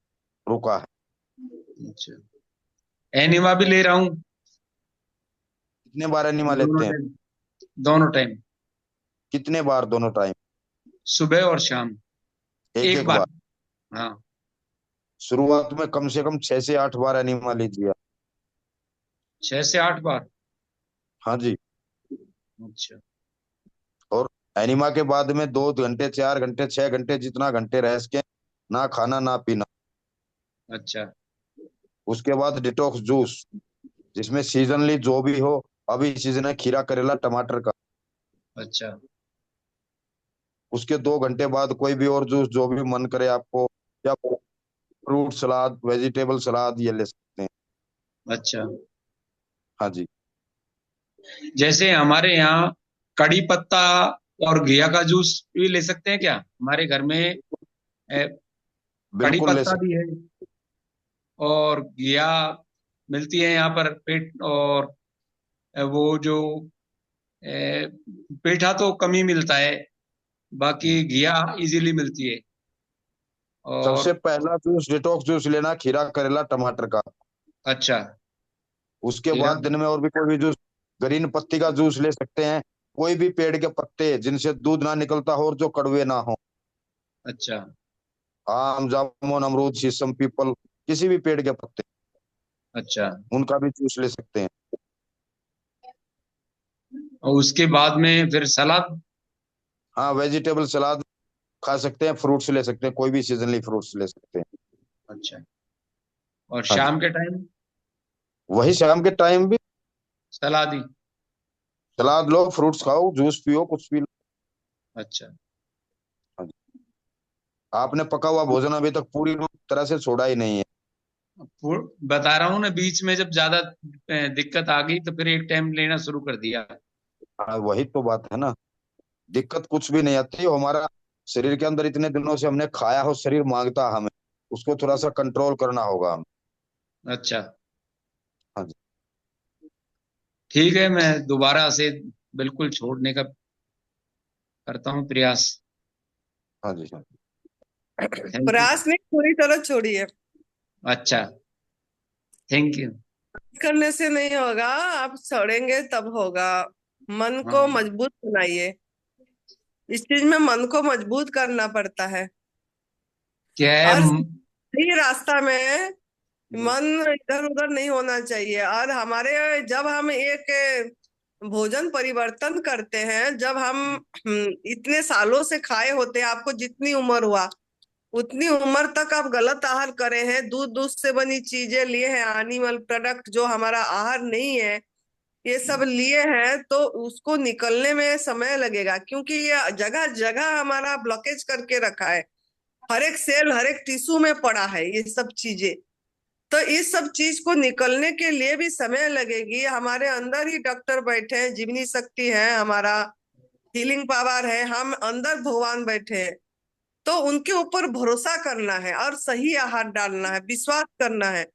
रुका है। अच्छा। एनिमा भी ले रहा हूँ, कितने बार एनिमा दोनों लेते हैं? टाइम। दोनों टाइम, कितने बार दोनों टाइम? सुबह और शाम, एक एक एक बार। बार? हाँ। शुरुआत में कम से कम 6 से 8 बार एनिमा लीजिए। 6 से 8 बार। हाँ जी। अच्छा और एनिमा के बाद में 2 घंटे, 4 घंटे, 6 घंटे, जितना घंटे रह सके, ना खाना ना पीना। अच्छा उसके बाद डिटॉक्स जूस, जिसमें सीजनली जो भी हो। अभी सीजन है खीरा, करेला, टमाटर का। अच्छा उसके 2 घंटे बाद कोई भी और जूस जो भी मन करे आपको, या फ्रूट सलाद, वेजिटेबल सलाद, ये ले सकते हैं। अच्छा। हाँ जी। जैसे हमारे यहाँ कड़ी पत्ता और घिया का जूस भी ले सकते हैं क्या? हमारे घर में कड़ी बिल्कुल ले पत्ता सकते। भी है, और घिया मिलती है यहाँ पर पेट, और वो जो पेठा तो कम ही मिलता है, बाकी घिया इजीली मिलती है। सबसे और पहला जूस डिटॉक्स जूस लेना खीरा करेला टमाटर का। अच्छा, उसके खीरा। बाद दिन में और भी कोई भी जूस, ग्रीन पत्ती का जूस ले सकते हैं। कोई भी पेड़ के पत्ते जिनसे दूध ना निकलता हो और जो कड़वे ना हो, अच्छा, आम जामुन अमरूद शीशम पीपल, किसी भी पेड़ के पत्ते, अच्छा। उनका भी जूस ले सकते हैं। और उसके बाद में फिर सलाद। हाँ, वेजिटेबल सलाद खा सकते हैं, फ्रूट्स ले सकते हैं, कोई भी सीजनली फ्रूट्स ले सकते हैं। अच्छा। और हाँ जी, शाम के टाइम वही शाम के टाइम भी सलाद ही। सलाद लो, फ्रूट्स खाओ, जूस पियो, कुछ भी लो। अच्छा। हाँ जी। आपने पका हुआ भोजन अभी तक पूरी तरह से छोड़ा ही नहीं है। बता रहा हूँ ना, बीच में जब ज्यादा दिक्कत आ गई तो फिर एक टाइम लेना शुरू कर दिया। हाँ, वही तो बात है ना। दिक्कत कुछ भी नहीं आती, वो हमारा शरीर के अंदर इतने दिनों से हमने खाया हो, शरीर मांगता हमें, उसको थोड़ा सा कंट्रोल करना होगा हमें। अच्छा, हाँ जी। ठीक है, मैं दोबारा से बिल्कुल छोड़ने का करता हूँ प्रयास। हाँ जी। हाँ थैंक यू। प्रयास नहीं, पूरी तरह छोड़िए। अच्छा, थैंक यू। करने से नहीं होगा, आप छोड़ेंगे तब होगा। मन को हाँ, मजबूत बनाइए। इस चीज में मन को मजबूत करना पड़ता है। क्या है और सही रास्ता में हम्म, मन इधर उधर नहीं होना चाहिए। और हमारे जब हम एक भोजन परिवर्तन करते हैं, जब हम इतने सालों से खाए होते हैं, आपको जितनी उम्र हुआ उतनी उम्र तक आप गलत आहार करे हैं, दूध दूध से बनी चीजें लिए हैं, एनिमल प्रोडक्ट जो हमारा आहार नहीं है, ये सब लिए हैं, तो उसको निकलने में समय लगेगा। क्योंकि ये जगह जगह हमारा ब्लॉकेज करके रखा है, हर एक सेल हर एक टिश्यू में पड़ा है ये सब चीजें। तो इस सब चीज को निकलने के लिए भी समय लगेगी। हमारे अंदर ही डॉक्टर बैठे हैं, जीवनी शक्ति है हमारा, हीलिंग पावर है, हम अंदर भगवान बैठे हैं। तो उनके ऊपर भरोसा करना है और सही आहार डालना है, विश्वास करना है।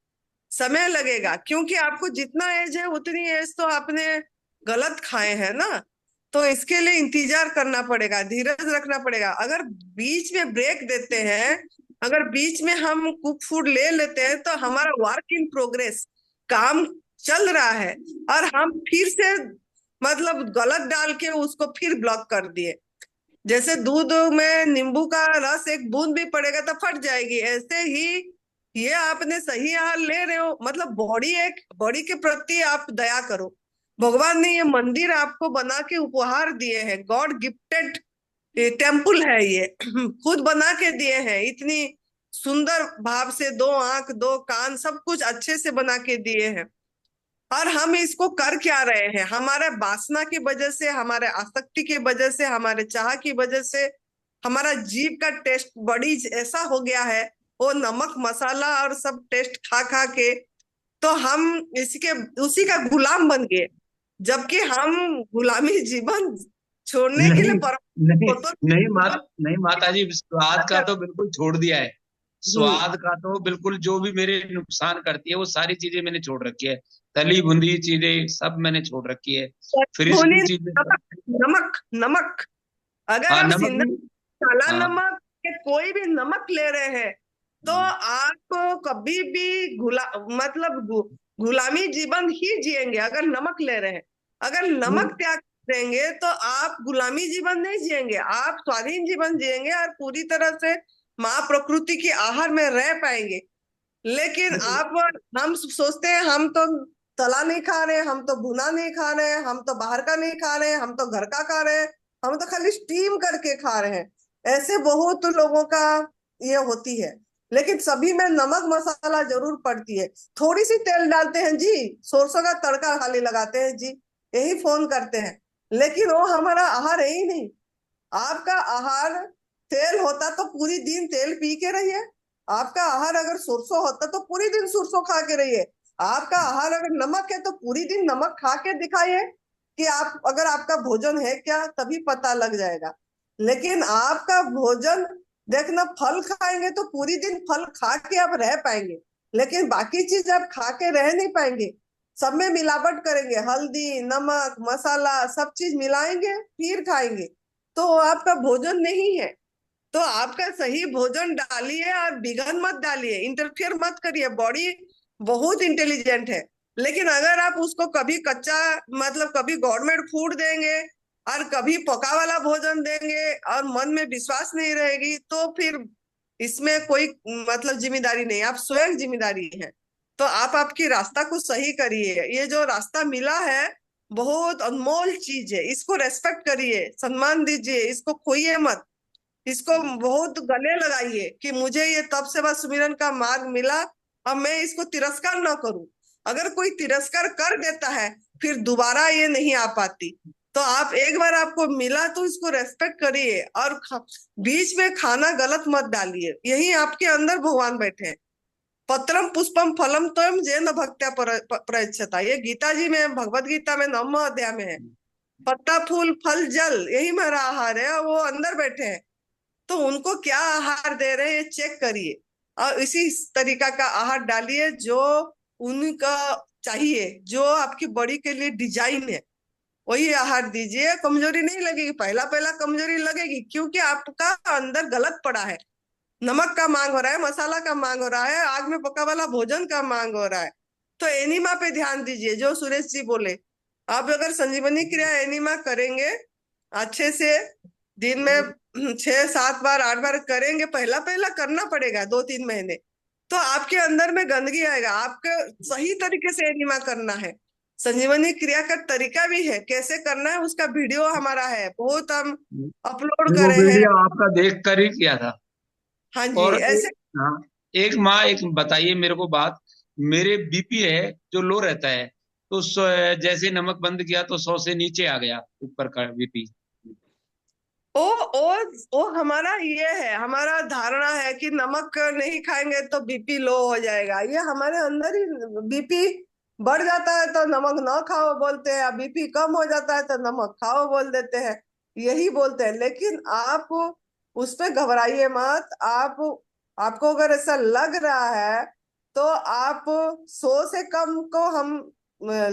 समय लगेगा, क्योंकि आपको जितना एज है उतनी एज तो आपने गलत खाए हैं ना। तो इसके लिए इंतजार करना पड़ेगा, धीरज रखना पड़ेगा। अगर बीच में ब्रेक देते हैं, अगर बीच में हम कुक फूड ले लेते हैं, तो हमारा वर्क इन प्रोग्रेस, काम चल रहा है, और हम फिर से मतलब गलत डाल के उसको फिर ब्लॉक कर दिए। जैसे दूध में नींबू का रस एक बूंद भी पड़ेगा तो फट जाएगी, ऐसे ही ये आपने सही आहार ले रहे हो, मतलब बॉडी के प्रति आप दया करो। भगवान ने ये मंदिर आपको बना के उपहार दिए हैं, गॉड गिफ्टेड टेम्पल है ये। खुद बना के दिए हैं, इतनी सुंदर भाव से, दो आंख दो कान सब कुछ अच्छे से बना के दिए हैं। और हम इसको कर क्या रहे हैं? हमारे वासना की वजह से, हमारे आसक्ति की वजह से, हमारे चाह की वजह से हमारा जीभ का टेस्ट बड़ी ऐसा हो गया है, वो नमक मसाला और सब टेस्ट खा खा के, तो हम इसके उसी का गुलाम बन गए। जबकि हम गुलामी जीवन छोड़ने के लिए नहीं, नहीं, तो नहीं माता जी, स्वाद का तो बिल्कुल छोड़ दिया है। हम्म, स्वाद का तो बिल्कुल, जो भी मेरे नुकसान करती है वो सारी चीजें मैंने छोड़ रखी है। तली भुनी चीजें सब मैंने छोड़ रखी है। फ्रिज की धोनी चीजें नमक नमक नमक, अगर हाँ, आप नमक सिंधल भी। काला हाँ, नमक के कोई भी नमक ले रहे हैं, तो आप कभी भी मतलब गुलामी जीवन ही जिएंगे अगर नमक ले रहे हैं। अगर नमक त्याग देंगे तो आप गुलामी जीवन नहीं जिएंगे, आप स्वाधीन जीवन जिएंगे और पूरी तरह से माँ प्रकृति की आहार में रह पाएंगे। लेकिन आप, हम सोचते हैं हम तो तला नहीं खा रहे, हम तो भुना नहीं खा रहे, हम तो बाहर का नहीं खा रहे, हम तो घर का खा रहे हैं, हम तो खाली स्टीम करके खा रहे हैं। ऐसे बहुत लोगों का ये होती है। लेकिन सभी में नमक मसाला जरूर पड़ती है। थोड़ी सी तेल डालते हैं जी, सरसों का तड़का खाली लगाते हैं जी, यही फोन करते हैं। लेकिन वो हमारा आहार है ही नहीं। आपका आहार तेल होता तो पूरी दिन तेल पी के रहिए। आपका आहार अगर सरसों होता तो पूरी दिन सरसों खा के रहिए। आपका आहार अगर नमक है तो पूरी दिन नमक खा के दिखाइए कि आप, अगर आपका भोजन है क्या, तभी पता लग जाएगा। लेकिन आपका भोजन देखना, फल खाएंगे तो पूरी दिन फल खा के आप रह पाएंगे, लेकिन बाकी चीज आप खा के रह नहीं पाएंगे। सब में मिलावट करेंगे, हल्दी नमक मसाला सब चीज मिलाएंगे फिर खाएंगे, तो वो आपका भोजन नहीं है। तो आपका सही भोजन डालिए और बिघन मत डालिए, इंटरफियर मत करिए। बॉडी बहुत इंटेलिजेंट है, लेकिन अगर आप उसको कभी कच्चा मतलब कभी गवर्नमेंट फूड देंगे और कभी पका वाला भोजन देंगे और मन में विश्वास नहीं रहेगी, तो फिर इसमें कोई मतलब जिम्मेदारी नहीं, आप स्वयं जिम्मेदारी है। तो आप आपकी रास्ता को सही करिए। ये जो रास्ता मिला है बहुत अनमोल चीज है, इसको रेस्पेक्ट करिए, सम्मान दीजिए, इसको खोइए मत। इसको बहुत गले लगाइए कि मुझे ये तप सेवा सुमिरन का मार्ग मिला, अब मैं इसको तिरस्कार ना करूं। अगर कोई तिरस्कार कर देता है फिर दोबारा ये नहीं आ पाती। तो आप एक बार आपको मिला तो इसको रेस्पेक्ट करिए और बीच में खाना गलत मत डालिए। यही आपके अंदर भगवान बैठे हैं। पत्रम पुष्पम फलम तोयम जैन भक्त्या प्रयच्छता, ये गीता जी में, भगवत गीता में 9वें अध्याय में है। पत्ता फूल फल जल यही मेरा आहार है, और वो अंदर बैठे हैं। तो उनको क्या आहार दे रहे हैं ये चेक करिए और इसी तरीका का आहार डालिए जो उनका चाहिए, जो आपकी बॉडी के लिए डिजाइन है, वही आहार दीजिए। कमजोरी नहीं लगेगी, पहला पहला कमजोरी लगेगी क्योंकि आपका अंदर गलत पड़ा है। नमक का मांग हो रहा है, मसाला का मांग हो रहा है, आग में पका वाला भोजन का मांग हो रहा है। तो एनिमा पे ध्यान दीजिए, जो सुरेश जी बोले। आप अगर संजीवनी क्रिया एनिमा करेंगे अच्छे से, दिन में 6-7 बार 8 बार करेंगे, पहला पहला करना पड़ेगा 2-3 महीने, तो आपके अंदर में गंदगी आएगा। आपके सही तरीके से एनिमा करना है। संजीवनी क्रिया का तरीका भी है, कैसे करना है उसका वीडियो हमारा है, बहुत हम अपलोड वो करे हैं। वीडियो आपका देख कर ही किया था। हाँ जी, और ऐसे। हाँ, एक माँ एक बताइए मेरे को बात, मेरे बीपी है जो लो रहता है, तो जैसे नमक बंद किया तो 100 से नीचे आ गया ऊपर का बीपी। ओ ओ ओ हमारा ये है, हमारा धारणा है कि नमक नहीं खाएंगे तो बीपी लो हो जाएगा। ये हमारे अंदर ही, बीपी बढ़ जाता है तो नमक ना खाओ बोलते हैं, बीपी कम हो जाता है तो नमक खाओ बोल देते हैं, यही बोलते हैं। लेकिन आप उस पे घबराइए मत। आपको अगर ऐसा लग रहा है तो आप 100 से कम को हम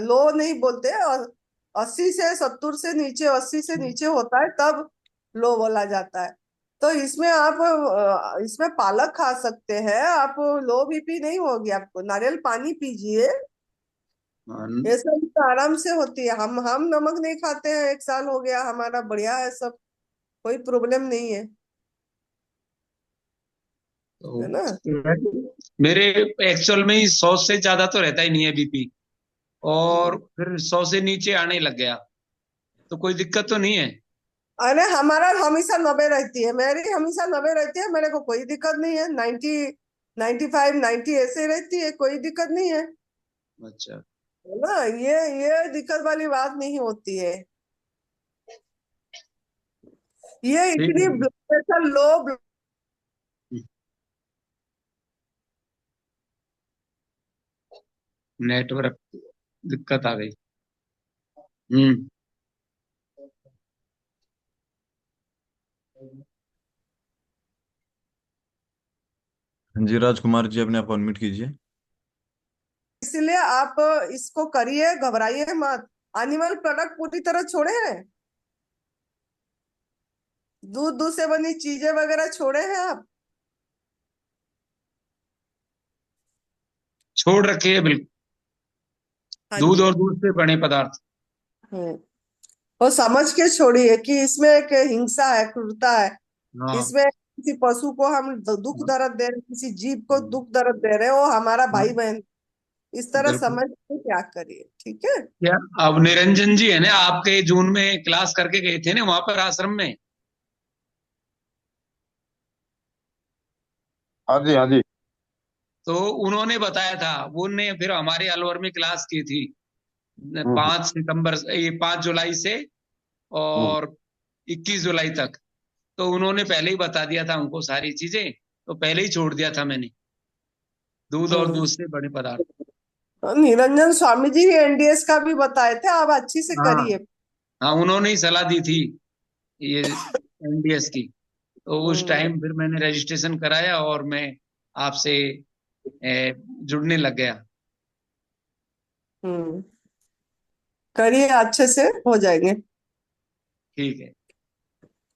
लो नहीं बोलते, और 80 से 70 से नीचे, 80 से नीचे होता है तब लो बोला जाता है। तो इसमें आप इसमें पालक खा सकते हैं, आप लो बीपी नहीं होगी। आपको नारियल पानी पीजिए, हाँ, ये सब तो आराम से होती है। हम नमक नहीं खाते हैं, 1 साल हो गया हमारा, बढ़िया है सब, कोई प्रॉब्लम नहीं है, तो है ना। मेरे एक्चुअल में ही 100 से ज्यादा तो रहता ही नहीं है बीपी, और फिर 100 से नीचे आने लग गया, तो कोई दिक्कत तो नहीं है? अरे हमारा हमेशा 90 रहती है, मेरी हमेशा 90 रहती है, मेरे को कोई दिक्कत नहीं है। 90, 95, 90 ऐसे रहती है, कोई दिक्कत नहीं है, अच्छा। है ना। ये दिक्कत वाली बात नहीं होती है। ये ठीक इतनी है। ब्लड प्रेशर लो, नेटवर्क दिक्कत आ गई। हम्म। हाँ जी, राजकुमार जी अपने आप अनम्यूट कीजिए। इसलिए आप इसको करिए, घबराइए मत। एनिमल प्रोडक्ट पूरी तरह छोड़े हैं, दूध दूध से बनी चीजें वगैरह छोड़े हैं आप। छोड़ रखे है बिल्कुल, हाँ दूध जी। और दूध से बने पदार्थ। हम्म। और समझ के छोड़िए कि इसमें एक हिंसा है, क्रूरता है। हाँ। इसमें किसी पशु को हम दुख दर्द दे रहे हैं, किसी जीव को दुख दर्द दे रहे हैं, वो हमारा भाई बहन। इस तरह बिल्कुल। समझ के त्याग करिए, ठीक है। क्या अब निरंजन जी है ना, आपके जून में क्लास करके गए थे ना वहां पर आश्रम में? हाँ जी, हाँ जी। तो उन्होंने बताया था, उनने फिर हमारे अलवर में क्लास की थी हम्म, 5 सितंबर, ये 5 जुलाई से हम्म, और 21 जुलाई तक। तो उन्होंने पहले ही बता दिया था हमको सारी चीजें, तो पहले ही छोड़ दिया था मैंने दूध और दूध से बने पदार्थ। निरंजन स्वामी जी एनडीएस का भी बताए थे, आप अच्छी से हाँ। करिए। हाँ, उन्होंने ही सलाह दी थी ये एनडीएस की। तो उस हम्म। टाइम फिर मैंने रजिस्ट्रेशन कराया और मैं आपसे जुड़ने लग गया। हम्म। करिए, अच्छे से हो जाएंगे। ठीक है,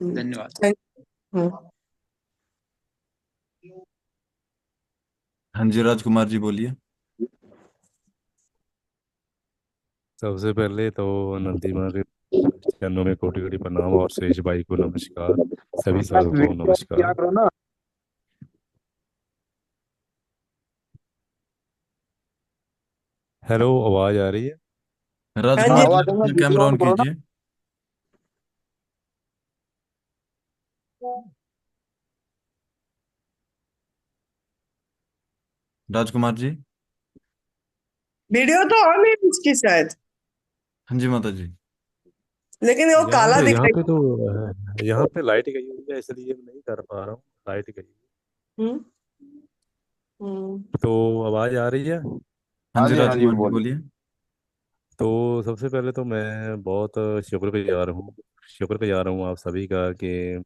धन्यवाद। थैंक। हाँ जी राजकुमार जी बोलिए। सबसे पहले तो नंदी माँ के चरणों में कोटि कोटि प्रणाम और शेष भाई को नमस्कार। सभी साधकों को नमस्कार। हेलो, आवाज आ रही है? हाँ जी। राजकुमार जी अपना कैमरा ऑन कीजिए। राजकुमार जी। वीडियो तो ऑन है इसकी शायद, हाँ जी माता जी। लेकिन वो यहाँ काला पे यहाँ दिखाई। पे तो यहाँ पे लाइट गई हुई है, इसलिए मैं नहीं कर पा रहा हूँ। लाइट गई है। हम्म। हम्म। तो आवाज आ रही है? हाँ हाँ जी जी, हाँ जी, राजकुमार जी बोलिए। बोलिए। तो सबसे पहले तो मैं बहुत शुक्रगुजार हूँ, शुक्रगुजार हूँ आप सभी का कि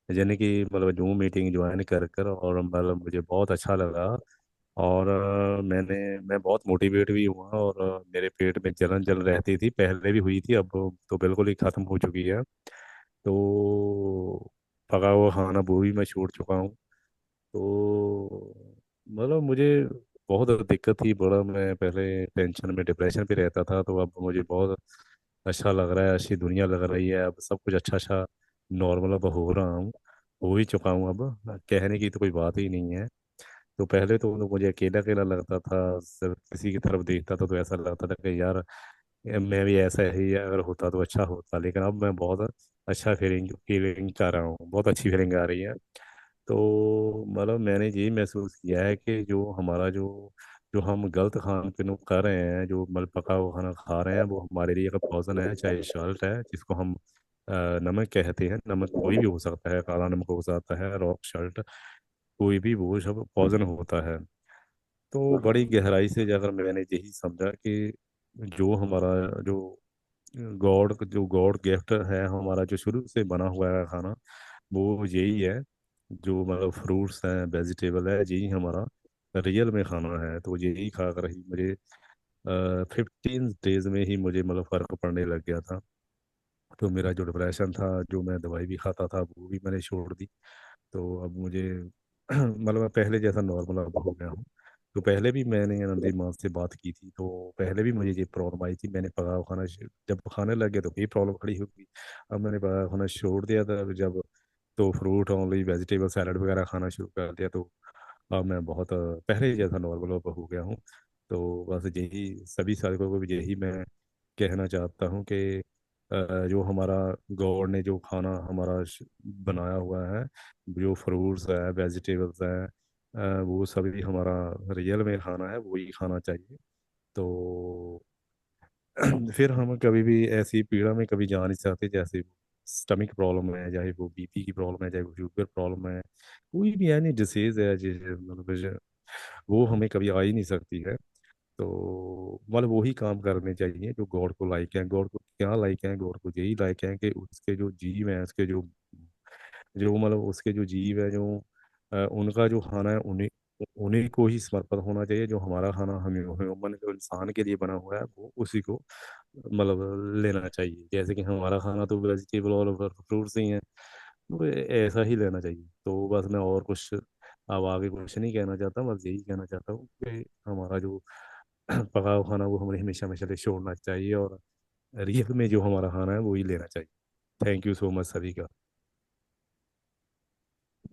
यानी कि मतलब जूम मीटिंग ज्वाइन कर कर, और मतलब मुझे बहुत अच्छा लगा। और मैं बहुत मोटिवेट भी हुआ, और मेरे पेट में जलन जल रहती थी, पहले भी हुई थी, अब तो बिल्कुल ही ख़त्म हो चुकी है। तो पका हुआ खाना वो भी मैं छोड़ चुका हूँ। तो मतलब मुझे बहुत दिक्कत थी, बड़ा मैं पहले टेंशन में डिप्रेशन पे रहता था, तो अब मुझे बहुत अच्छा लग रहा है, अच्छी दुनिया लग रही है, अब सब कुछ अच्छा अच्छा नॉर्मल अब हो रहा हूँ, हो ही चुका हूँ। अब कहने की तो कोई बात ही नहीं है। तो पहले तो मुझे अकेला अकेला लगता था, सिर्फ किसी की तरफ देखता था तो ऐसा लगता था कि यार मैं भी ऐसा ही अगर होता तो अच्छा होता, लेकिन अब मैं बहुत अच्छा फीलिंग फीलिंग कर रहा हूँ, बहुत अच्छी फीलिंग आ रही है। तो मतलब मैंने यही महसूस किया है कि जो हमारा जो जो हम गलत खान पीन कर रहे हैं, जो मतलब पका हुआ खाना खा रहे हैं, वो हमारे लिए एक पॉइजन है, चाहे सॉल्ट है जिसको हम नमक कहते हैं। नमक कोई भी हो सकता है, काला नमक हो सकता है, रॉक सॉल्ट, कोई भी वो सब पॉइजन होता है। तो बड़ी गहराई से अगर मैंने यही समझा कि जो हमारा जो गॉड गिफ्ट है हमारा, जो शुरू से बना हुआ है खाना, वो यही है। जो मतलब फ्रूट्स हैं, वेजिटेबल है, यही हमारा रियल में खाना है। तो यही खा कर ही मुझे 15 डेज में ही मुझे मतलब फ़र्क पड़ने लग गया था। तो मेरा जो डिप्रेशन था, जो मैं दवाई भी खाता था, वो भी मैंने छोड़ दी। तो अब मुझे मतलब मैं पहले जैसा नॉर्मल अब हो गया हूँ। तो पहले भी मैंने नंदी माँ से बात की थी, तो पहले भी मुझे ये प्रॉब्लम आई थी। मैंने पका हुआ खाना जब खाने लग गया तो ये प्रॉब्लम खड़ी हो गई। अब मैंने पका हुआ खाना छोड़ दिया था जब, तो फ्रूट ओनली वेजिटेबल सैलड वगैरह खाना शुरू कर दिया। तो अब मैं बहुत पहले जैसा नॉर्मल अब हो गया हूँ। तो बस यही सभी साधकों को भी यही मैं कहना चाहता हूँ कि जो हमारा गॉड ने जो खाना हमारा बनाया हुआ है, जो फ्रूट्स है, वेजिटेबल्स है, वो सभी हमारा रियल में खाना है, वही खाना चाहिए। तो फिर हम कभी भी ऐसी पीड़ा में कभी जा नहीं सकते, जैसे स्टमक प्रॉब्लम है, चाहे वो बीपी की प्रॉब्लम है, चाहे वो शुगर प्रॉब्लम है, कोई भी यानी डिसीज है मतलब वो हमें कभी आ ही नहीं सकती है। तो मतलब वही काम करने चाहिए जो गॉड को लाइक है। गॉड को क्या लाइक है? गॉड को यही लाइक है कि उसके जो जीव हैं, उसके जो जो मतलब उसके जो जीव है, जो उनका जो खाना है, उन्हीं उन्हीं को ही समर्पित होना चाहिए। जो हमारा खाना हमें ह्यूमन जो इंसान के लिए बना हुआ है, वो उसी को मतलब लेना चाहिए। जैसे कि हमारा खाना तो वेजिटेबल और फ्रूट्स ही हैं, तो ऐसा ही लेना चाहिए। तो बस मैं और कुछ अब आगे कुछ नहीं कहना चाहता, बस यही कहना चाहता हूँ कि हमारा जो पका हुआ खाना वो हमें हमेशा हमेशा लिए छोड़ना चाहिए, और रियल में जो हमारा खाना है वो ही लेना चाहिए। थैंक यू सो मच सभी का।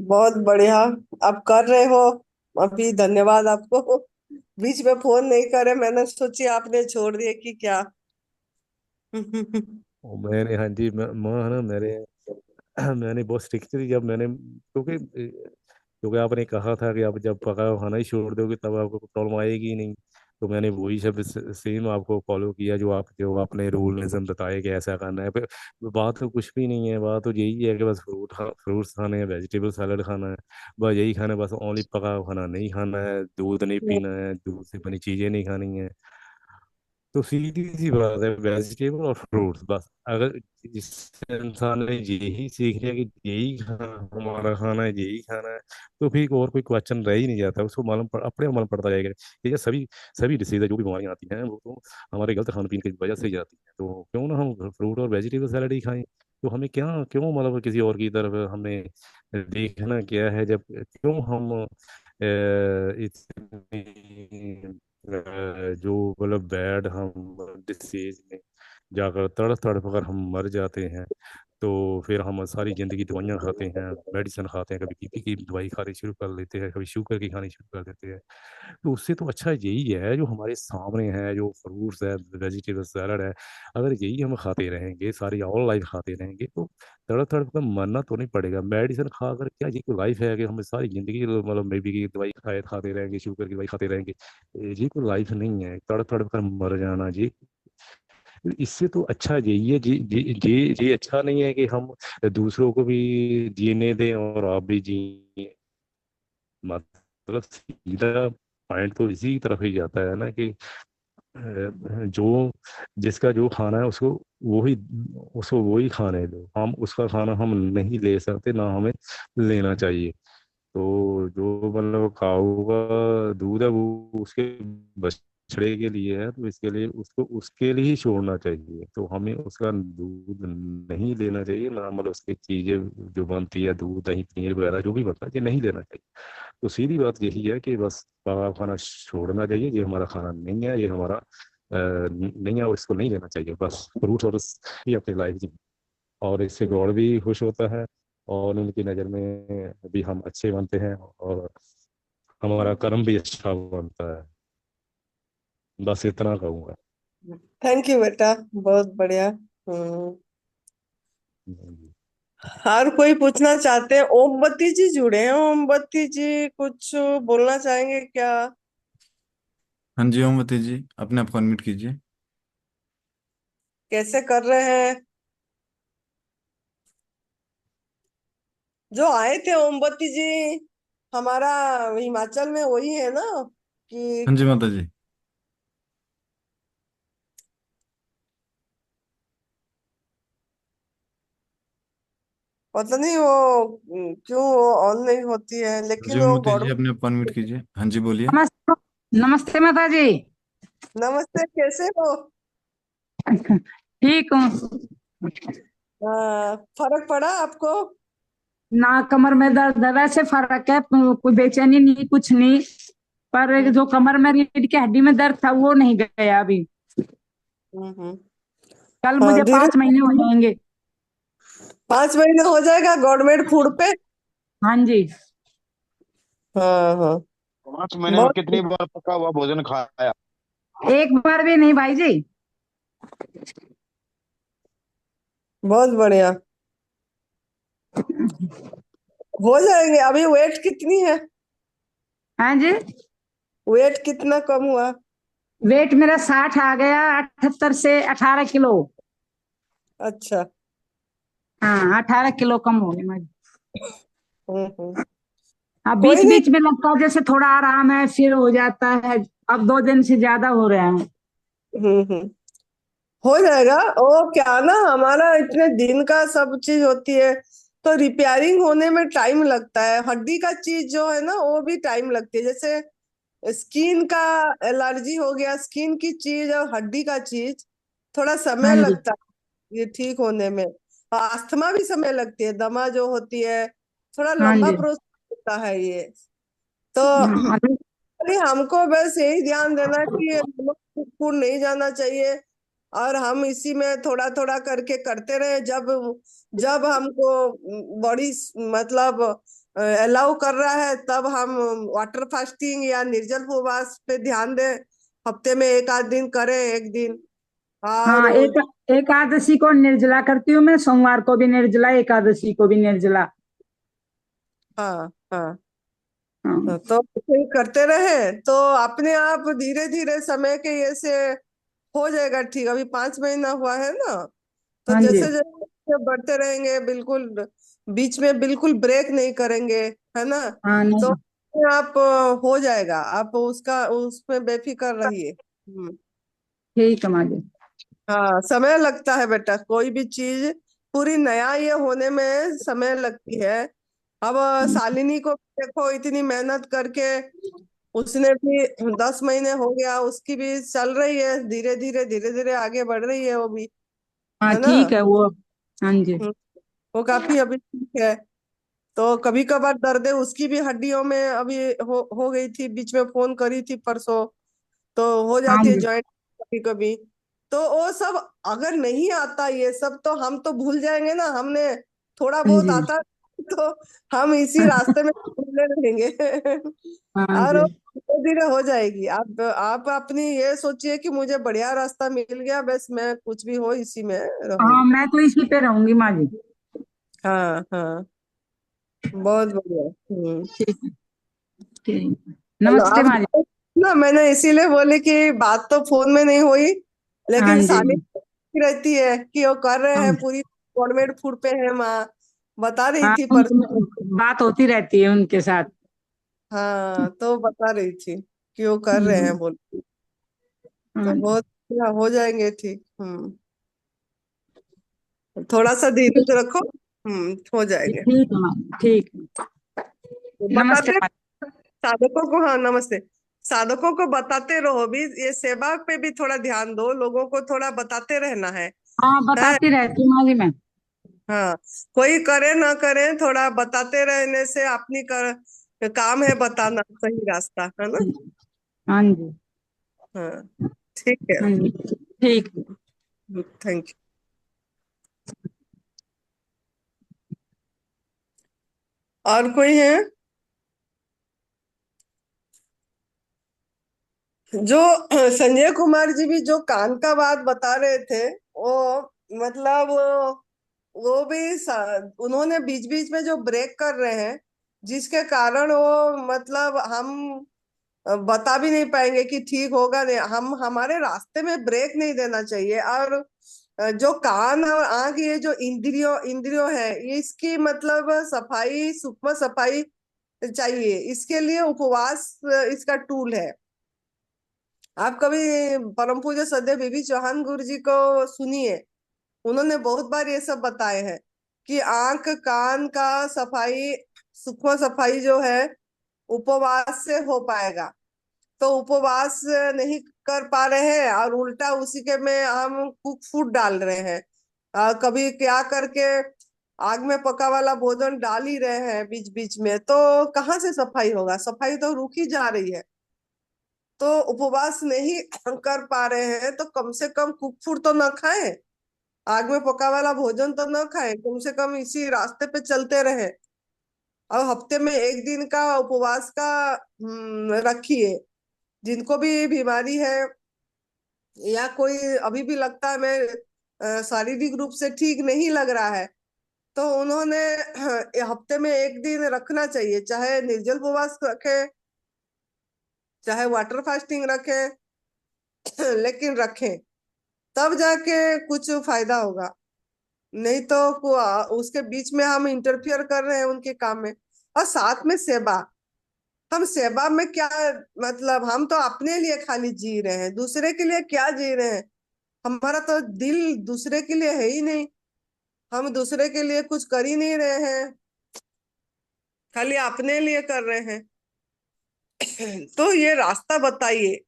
बहुत बढ़िया, आप कर रहे हो अभी, धन्यवाद आपको। बीच में फोन नहीं करे, मैंने सोची आपने छोड़ दिए कि क्या। और मैंने, हाँ जी, मैं है ना, मेरे मैंने बहुत स्ट्रिक्टली जब मैंने, क्योंकि क्योंकि आपने कहा था कि आप जब पका हुआ खाना ही छोड़ दोगे तब आपको प्रॉब्लम आएगी ही नहीं। तो मैंने वही सब सेम आपको फॉलो किया, जो आपने रूल निज़म बताए कि ऐसा करना है। पर बात तो कुछ भी नहीं है, बात तो यही है कि बस फ्रूट्स खाने हैं, वेजिटेबल सैलड खाना है, बस यही खाना है। बस ओनली पका हुआ खाना नहीं खाना है, दूध नहीं पीना है, दूध से बनी चीज़ें नहीं खानी है। तो सीधी सी बात है, वेजिटेबल और फ्रूट्स बस। अगर जिस इंसान ने यही सीख लिया कि यही खाना हमारा खाना है, यही खाना है, तो फिर और कोई क्वेश्चन रह ही नहीं जाता, उसको अपने आप मालूम पड़ता जाएगा। ये सभी सभी डिसीज है, जो भी बीमारियां आती हैं वो तो हमारे गलत खान पीन की वजह से ही आती हैं। तो क्यों ना हम फ्रूट और वेजिटेबल सैलड ही खाएं। तो हमें क्या, क्यों मतलब किसी और की तरफ हमें देखना क्या है, जब क्यों हम इतनी जो मतलब बैड हम डिसीज में जाकर तड़प तड़प कर हम मर जाते हैं। तो फिर हम सारी जिंदगी दवाइयाँ खाते हैं, मेडिसिन खाते हैं, कभी बीपी की दवाई खानी शुरू कर लेते हैं, कभी शुगर की खानी शुरू कर देते हैं। तो उससे तो अच्छा यही है जो हमारे सामने है, जो फ्रूट्स है, वेजिटेबल सैलड है। अगर यही हम खाते रहेंगे, सारी ऑल लाइफ खाते रहेंगे, तो तड़प तड़प कर मरना तो नहीं पड़ेगा। मेडिसिन खाकर क्या ये कोई लाइफ है कि हम सारी जिंदगी मतलब बीपी की दवाई खाते रहेंगे, शुगर की दवाई खाते रहेंगे? ये कोई लाइफ नहीं है, तड़प तड़प कर मर जाना जी। इससे तो अच्छा यही है जी जी जी जी। अच्छा नहीं है कि हम दूसरों को भी जीने दें और आप भी जिए। मतलब सीधा पॉइंट तो इसी तरफ ही जाता है ना कि जो जिसका जो खाना है उसको वो ही खाने दो। हम उसका खाना हम नहीं ले सकते, ना हमें लेना चाहिए। तो जो मतलब काऊ का दूध है वो उसके बछड़े के लिए है, तो इसके लिए उसको उसके लिए ही छोड़ना चाहिए। तो हमें उसका दूध नहीं लेना चाहिए, ना मतलब उसकी चीजें जो बनती है, दूध दही पनीर वगैरह जो भी बनता है, ये नहीं लेना चाहिए। तो सीधी बात यही है कि बस बाहर खाना छोड़ना चाहिए। ये हमारा खाना नहीं है, ये हमारा नहीं है, और इसको नहीं लेना चाहिए। बस फ्रूट और ही अपनी लाइफ जी। और इससे गॉड भी खुश होता है, और उनकी नज़र में भी हम अच्छे बनते हैं, और हमारा कर्म भी अच्छा बनता है। बस इतना कहूँगा। थैंक यू बेटा, बहुत बढ़िया। जी। और कोई पूछना चाहते हैं? ओमवती जी जुड़े हैं, ओमवती जी कुछ बोलना चाहेंगे क्या? हाँ जी ओमवती जी, अपने आप को अनम्यूट कीजिए। कैसे कर रहे हैं? जो आए थे ओमवती जी, हमारा हिमाचल में वही है ना कि हाँ जी माता जी। पता नहीं वो क्यों ऑन नहीं होती है, हाँ जी लेकिन वो ओमवती गौड़। जी, अपने आप को अनम्यूट कीजिए। हाँ जी बोलिए। नमस्ते। नमस्ते माता जी। नमस्ते, कैसे हो? ठीक हूँ। फर्क पड़ा आपको? ना कमर में दर्द है, वैसे फर्क है, कोई बेचैनी नहीं, कुछ नहीं। पर हम्म, जो कमर में रीढ़ की हड्डी में दर्द था वो नहीं गया अभी। हम्म। कल हाँ, मुझे धीरे। 5 महीने हो जाएंगे। 5 महीने हो जाएगा गवर्नमेंट फूड पे? हाँ जी। हाँ हाँ। 5 महीने में बहुत कितनी बार पका हुआ भोजन खाया? एक बार भी नहीं भाई जी। बहुत बढ़िया। हो जाएंगे। अभी वेट कितनी है? हाँ जी। वेट कितना कम हुआ? वेट मेरा 60 आ गया, 78 से 18 किलो। अच्छा। हाँ, 18 किलो कम हो गया मैं। हम्म। अब कोई बीच नहीं। बीच में लगता है जैसे थोड़ा आराम है, फिर हो जाता है। अब 2 दिन से ज्यादा हो रहा है। हम्म। हो जाएगा। वो क्या ना, हमारा इतने दिन का सब चीज होती है, तो रिपेयरिंग होने में टाइम लगता है। हड्डी का चीज जो है ना वो भी टाइम लगती है। जैसे स्किन का एलर्जी हो गया, स्किन की चीज और हड्डी का चीज थोड़ा समय हाँ जी। लगता है ये ठीक होने में। अस्थमा भी समय लगती है, दमा जो होती है, थोड़ा हाँ लंबा जी। प्रोसेस होता है ये। तो हाँ, अभी। अरे हमको बस यही ध्यान देना कि नमक फूड नहीं जाना चाहिए, और हम इसी में थोड़ा थोड़ा करके करते रहे। जब जब हमको बॉडी मतलब अलाउ कर रहा है, तब हम वाटर फास्टिंग या निर्जल उपवास पे ध्यान दें। हफ्ते में एक आध दिन करें, एक दिन। और हाँ, एक एकादशी को निर्जला करती हूँ मैं, सोमवार को भी निर्जला, एकादशी को भी निर्जला। हाँ हाँ। हाँ। तो ऐसे ही करते रहे तो अपने आप धीरे धीरे समय के ये से हो जाएगा ठीक। अभी 5 महीना हुआ है ना, तो हाँ जी। जैसे जैसे बढ़ते रहेंगे, बिल्कुल बीच में बिल्कुल ब्रेक नहीं करेंगे, है ना? हाँ तो नहीं। अपने आप हो जाएगा। आप उसका उसमें बेफिक्र रहिए। ठीक है माँ जी। हाँ, समय लगता है बेटा, कोई भी चीज पूरी नया ये होने में समय लगती है। अब शालिनी को देखो, इतनी मेहनत करके उसने भी 10 महीने हो गया, उसकी भी चल रही है, धीरे धीरे धीरे धीरे आगे बढ़ रही है वो भी, हाँ है ना। ठीक है वो। हाँ जी। हम्म, वो काफी अभी ठीक है। तो कभी कभार दर्द है उसकी भी हड्डियों में, अभी हो गई थी, बीच में फोन करी थी परसों, तो हो हाँ जाती है जी। जॉइंट कभी कभी। तो वो सब अगर नहीं आता ये सब, तो हम तो भूल जाएंगे ना, हमने थोड़ा हाँ बहुत जी। आता तो हम इसी रास्ते में चलते रहेंगे। हाँ और जी। धीरे धीरे हो जाएगी। आप अपनी ये सोचिए कि मुझे बढ़िया रास्ता मिल गया, बस मैं कुछ भी हो इसी में हाँ रहूंगी। मैं तो इसी पे रहूंगी माँ जी। हाँ हाँ, बहुत बढ़िया। ठीक है। ठीक है। चलो नमस्ते आप माँ जी। ना, मैंने इसीलिए बोली कि बात तो फोन में नहीं हुई, हाँ लेकिन जी। साली रहती है कि वो कर रहे हैं, हाँ पूरी गवर्नमेंट फूड पे है माँ, बता रही हाँ थी परसों। उनकी बात होती रहती है उनके साथ। हाँ, तो बता रही थी कि वो कर रहे हम्म। हैं बोल, तो हाँ जी। बहुत हो जाएंगे ठीक। थोड़ा सा धीरज रखो, हो जाएंगे। ठीक है माँ जी, ठीक है। नमस्ते बताते माँ जी। साधकों को, हाँ नमस्ते, साधकों को बताते रहो भी, ये सेवा पे भी थोड़ा ध्यान दो, लोगों को थोड़ा बताते रहना हाँ है। बताती रहती हूँ माँ जी मैं। हाँ, कोई करे ना करे, थोड़ा बताते रहने से अपनी काम है बताना सही रास्ता, है ना। हाँ जी। हाँ, ठीक है। हाँ जी। ठीक है। Thank you. और कोई है जो संजय कुमार जी भी जो कान का बात बता रहे थे, वो मतलब वो भी उन्होंने बीच बीच में जो ब्रेक कर रहे हैं, जिसके कारण वो मतलब हम बता भी नहीं पाएंगे कि ठीक होगा नहीं, हम हमारे रास्ते में ब्रेक नहीं देना चाहिए। और जो कान और आंख, ये जो इंद्रियों इंद्रियों है, इसकी मतलब सफाई, सूक्ष्म सफाई चाहिए, इसके लिए उपवास इसका टूल है। आप कभी परम पूज्य सदैव बीबी चौहान गुरु जी को सुनिए, उन्होंने बहुत बार ये सब बताए हैं कि आंख कान का सफाई, सूक्ष्म सफाई जो है, उपवास से हो पाएगा। तो उपवास नहीं कर पा रहे हैं और उल्टा उसी के में हम कुक फूड डाल रहे हैं, कभी क्या करके आग में पका वाला भोजन डाल ही रहे हैं बीच बीच में, तो कहाँ से सफाई होगा, सफाई तो रुकी जा रही है। तो उपवास नहीं कर पा रहे हैं तो कम से कम कुक फूड तो न खाएं, आग में पका वाला भोजन तो न खाएं, कम से कम इसी रास्ते पे चलते रहे। और हफ्ते में एक दिन का उपवास का रखिए। जिनको भी बीमारी है, या कोई अभी भी लगता है मैं शारीरिक रूप से ठीक नहीं लग रहा है, तो उन्होंने हफ्ते में एक दिन रखना चाहिए, चाहे निर्जल उपवास रखे, चाहे वाटर फास्टिंग रखे, लेकिन रखें, तब जाके कुछ फायदा होगा। नहीं तो उसके बीच में हम इंटरफियर कर रहे हैं उनके काम में। और साथ में सेवा, हम सेवा में क्या, मतलब हम तो अपने लिए खाली जी रहे हैं, दूसरे के लिए क्या जी रहे हैं। हमारा तो दिल दूसरे के लिए है ही नहीं, हम दूसरे के लिए कुछ कर ही नहीं रहे हैं, खाली अपने लिए कर रहे हैं। तो ये रास्ता बताइए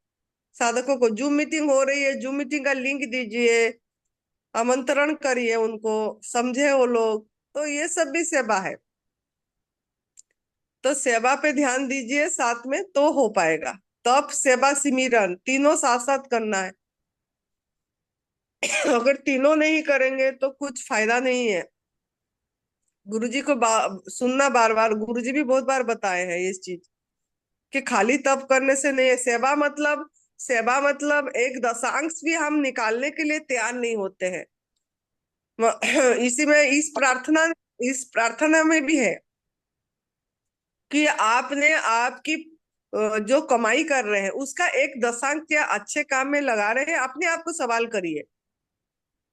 साधकों को। जूम मीटिंग हो रही है, जूम मीटिंग का लिंक दीजिए, आमंत्रण करिए उनको, समझे वो लोग, तो ये सब भी सेवा है। तो सेवा पे ध्यान दीजिए साथ में, तो हो पाएगा। तप सेवा सिमिरन तीनों साथ साथ करना है। अगर तीनों नहीं करेंगे तो कुछ फायदा नहीं है। गुरुजी को सुनना बार बार, गुरुजी भी बहुत बार बताए हैं इस चीज, कि खाली तप करने से नहीं है। सेवा मतलब एक दशांश भी हम निकालने के लिए तैयार नहीं होते हैं। इसी में इस प्रार्थना में भी है कि आपने आपकी जो कमाई कर रहे हैं उसका एक दशांश क्या अच्छे काम में लगा रहे हैं। अपने आप को सवाल करिए,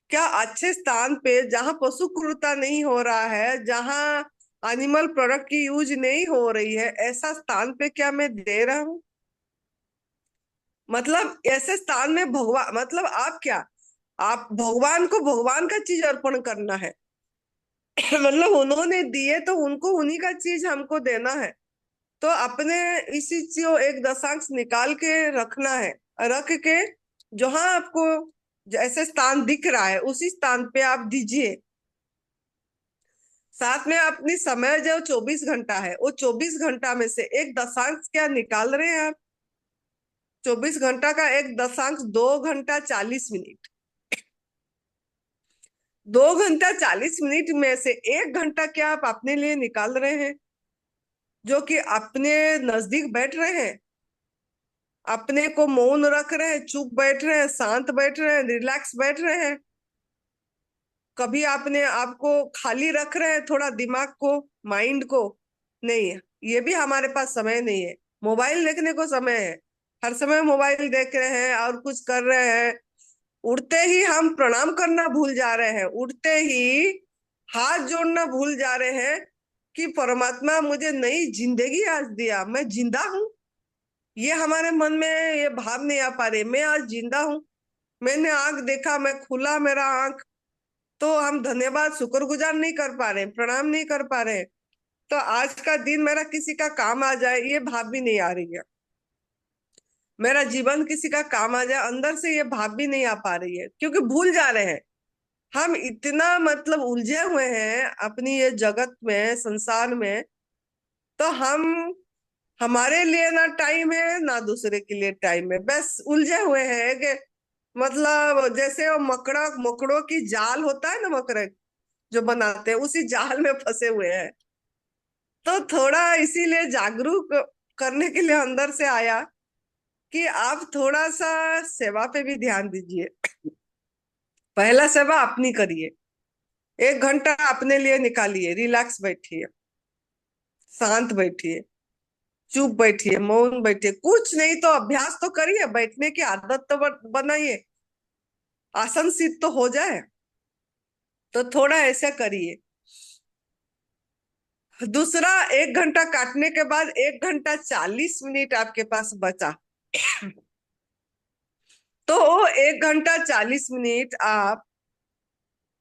क्या अच्छे स्थान पे जहां पशु क्रूरता नहीं हो रहा है, जहां एनिमल प्रोडक्ट की यूज नहीं हो रही है, ऐसा स्थान पे क्या मैं दे रहा हूँ। मतलब ऐसे स्थान में भगवान, मतलब आप क्या, आप भगवान को भगवान का चीज अर्पण करना है। मतलब उन्होंने दिए तो उनको उन्हीं का चीज हमको देना है। तो अपने इसी चीज एक दशांश निकाल के रखना है, रख के जहां आपको जैसे स्थान दिख रहा है उसी स्थान पे आप दीजिए। साथ में अपनी समय जो 24 घंटा है, वो 24 घंटा में से एक दशांश क्या निकाल रहे हैं आप? 24 घंटा का एक दशांश 2 घंटा 40 मिनट। 2 घंटा 40 मिनट में से 1 घंटा क्या आप अपने लिए निकाल रहे हैं, जो कि अपने नजदीक बैठ रहे हैं, अपने को मौन रख रहे हैं, चुप बैठ रहे हैं, शांत बैठ रहे हैं, रिलैक्स बैठ रहे हैं। कभी आपने आपको खाली रख रहे हैं थोड़ा दिमाग को, माइंड को? नहीं है, ये भी हमारे पास समय नहीं है। मोबाइल देखने को समय है, हर समय मोबाइल देख रहे हैं और कुछ कर रहे हैं। उठते ही हम प्रणाम करना भूल जा रहे हैं, उठते ही हाथ जोड़ना भूल जा रहे हैं कि परमात्मा मुझे नई जिंदगी आज दिया, मैं जिंदा हूं। ये हमारे मन में ये भाव नहीं आ पा रहे, मैं आज जिंदा हूं, मैंने आंख देखा, मैं खुला मेरा आंख। तो हम धन्यवाद शुक्रगुजार नहीं कर पा रहे, प्रणाम नहीं कर पा रहे। तो आज का दिन मेरा किसी का काम आ जाए, ये भाव भी नहीं आ रही है। मेरा जीवन किसी का काम आ जाए, अंदर से ये भाव भी नहीं आ पा रही है, क्योंकि भूल जा रहे हैं। हम इतना मतलब उलझे हुए हैं अपनी ये जगत में, संसार में। तो हम, हमारे लिए ना टाइम है ना दूसरे के लिए टाइम है, बस उलझे हुए हैं कि मतलब जैसे वो मकड़ों की जाल होता है ना, मकड़े जो बनाते हैं, उसी जाल में फंसे हुए हैं। तो थोड़ा इसीलिए जागरूक करने के लिए अंदर से आया कि आप थोड़ा सा सेवा पे भी ध्यान दीजिए। पहला सेवा अपनी करिए, 1 घंटा अपने लिए निकालिए, रिलैक्स बैठिए, शांत बैठिए, चुप बैठिए, मौन बैठिए, कुछ नहीं तो अभ्यास तो करिए, बैठने की आदत तो बनाइए, आसन सिद्ध तो हो जाए। तो थोड़ा ऐसा करिए। दूसरा, 1 घंटा काटने के बाद 1 घंटा 40 मिनट आपके पास बचा। तो 1 घंटा 40 मिनट आप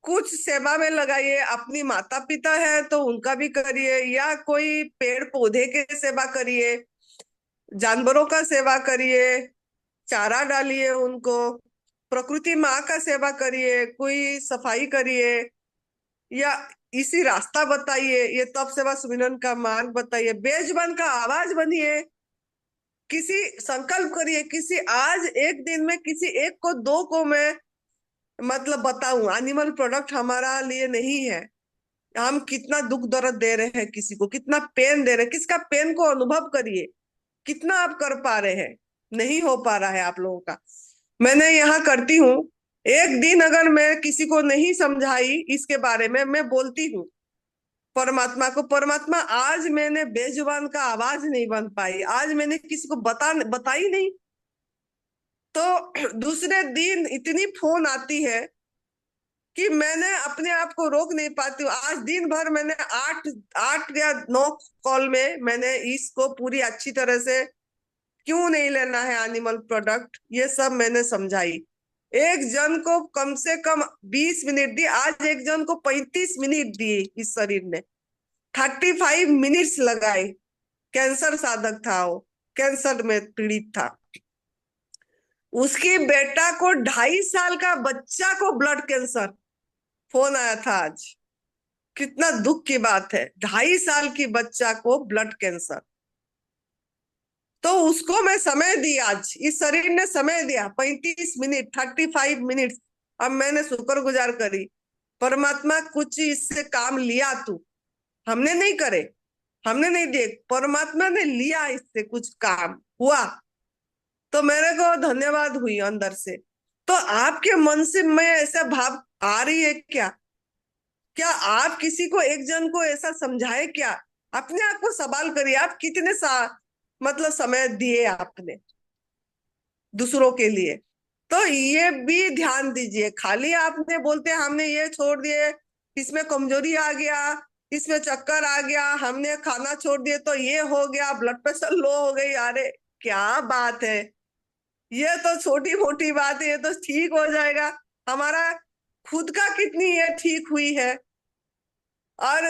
कुछ सेवा में लगाइए। अपनी माता पिता है तो उनका भी करिए, या कोई पेड़ पौधे के सेवा करिए, जानवरों का सेवा करिए, चारा डालिए उनको, प्रकृति माँ का सेवा करिए, कोई सफाई करिए, या इसी रास्ता बताइए, ये तप सेवा सुमिरन का मार्ग बताइए, बेजुबान का आवाज बनिए, किसी संकल्प करिए, किसी आज एक दिन में किसी एक को, दो को मैं मतलब बताऊं, एनिमल प्रोडक्ट हमारा लिए नहीं है। हम कितना दुख दर्द दे रहे हैं किसी को, कितना पेन दे रहे हैं, किसका पेन को अनुभव करिए, कितना आप कर पा रहे हैं। नहीं हो पा रहा है आप लोगों का। मैंने यहाँ करती हूँ, एक दिन अगर मैं किसी को नहीं समझाई इसके बारे में, मैं बोलती हूँ परमात्मा को, परमात्मा आज मैंने बेजुबान का आवाज नहीं बन पाई, आज मैंने किसी को बताई नहीं। तो दूसरे दिन इतनी फोन आती है कि मैंने अपने आप को रोक नहीं पाती हूँ। आज दिन भर मैंने 8 या 9 कॉल में मैंने इसको पूरी अच्छी तरह से क्यों नहीं लेना है एनिमल प्रोडक्ट, ये सब मैंने समझाई। एक जन को कम से कम 20 मिनट दी, आज एक जन को 35 मिनट दिए। इस शरीर ने 35 मिनट्स लगाए। कैंसर साधक था वो, कैंसर में पीड़ित था। उसकी बेटा को 2.5 साल का बच्चा को ब्लड कैंसर, फोन आया था आज। कितना दुख की बात है, 2.5 साल की बच्चा को ब्लड कैंसर। तो उसको मैं समय दी, आज इस शरीर ने समय दिया 35 मिनट, 35 मिनट। अब मैंने शुक्रगुजार करी, परमात्मा कुछ इससे काम लिया तू, हमने नहीं करे, हमने नहीं दिए, परमात्मा ने लिया इससे कुछ काम हुआ, तो मेरे को धन्यवाद हुई अंदर से। तो आपके मन से मैं ऐसा भाव आ रही है क्या? क्या आप किसी को, एक जन को ऐसा समझाए क्या? अपने आप को सवाल करिए, आप कितने मतलब समय दिए आपने दूसरों के लिए। तो ये भी ध्यान दीजिए। खाली आपने बोलते हमने ये छोड़ दिए, इसमें कमजोरी आ गया, इसमें चक्कर आ गया, हमने खाना छोड़ दिए तो ये हो गया, ब्लड प्रेशर लो हो गई, अरे क्या बात है। ये तो छोटी मोटी बात है, ये तो ठीक हो जाएगा। हमारा खुद का कितनी ये ठीक हुई है, और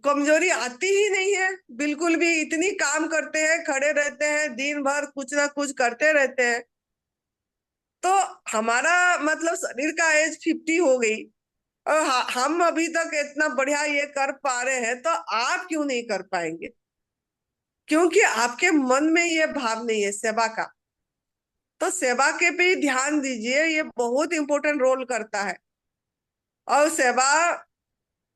कमजोरी आती ही नहीं है बिल्कुल भी। इतनी काम करते हैं, खड़े रहते हैं दिन भर, कुछ ना कुछ करते रहते हैं। तो हमारा मतलब शरीर का एज 50 हो गई, और हम अभी तक इतना बढ़िया ये कर पा रहे हैं, तो आप क्यों नहीं कर पाएंगे? क्योंकि आपके मन में ये भाव नहीं है सेवा का। तो सेवा के पे ही ध्यान दीजिए, ये बहुत इंपॉर्टेंट रोल करता है। और सेवा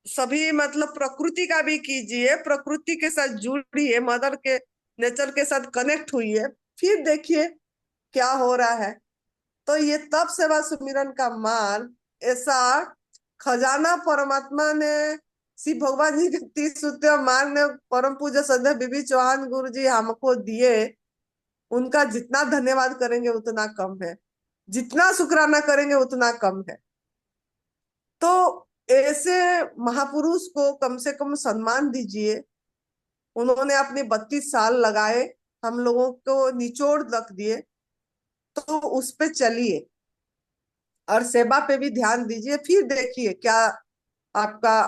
सभी मतलब प्रकृति का भी कीजिए, प्रकृति के साथ जुड़िए, मदर के नेचर के साथ कनेक्ट हुई, फिर देखिए क्या हो रहा है। तो ये तब सेवा सुमिरन का मान, ऐसा खजाना परमात्मा ने शिव भगवान जी के 30 सूत्र मान ने परम पूज्य श्रद्धेय बीबी चौहान गुरु जी हमको दिए। उनका जितना धन्यवाद करेंगे उतना कम है, जितना शुक्राना करेंगे उतना कम है। तो ऐसे महापुरुष को कम से कम सम्मान दीजिए। उन्होंने अपने 32 साल लगाए, हम लोगों को निचोड़ रख दिए, तो उस पे चलिए और सेवा पे भी ध्यान दीजिए। फिर देखिए क्या आपका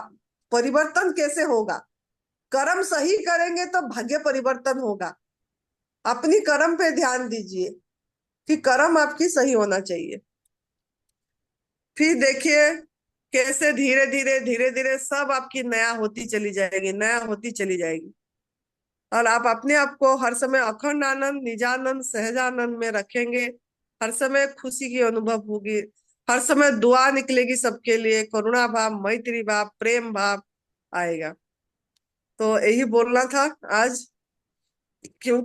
परिवर्तन कैसे होगा। कर्म सही करेंगे तो भाग्य परिवर्तन होगा। अपनी कर्म पे ध्यान दीजिए कि कर्म आपकी सही होना चाहिए। फिर देखिए कैसे धीरे धीरे सब आपकी नया होती चली जाएगी, नया होती चली जाएगी। और आप अपने आप को हर समय अखंड आनंद, निजानंद, सहजानंद में रखेंगे। हर समय खुशी की अनुभव होगी, हर समय दुआ निकलेगी सबके लिए, करुणा भाव, मैत्री भाव, प्रेम भाव आएगा। तो यही बोलना था आज, क्योंकि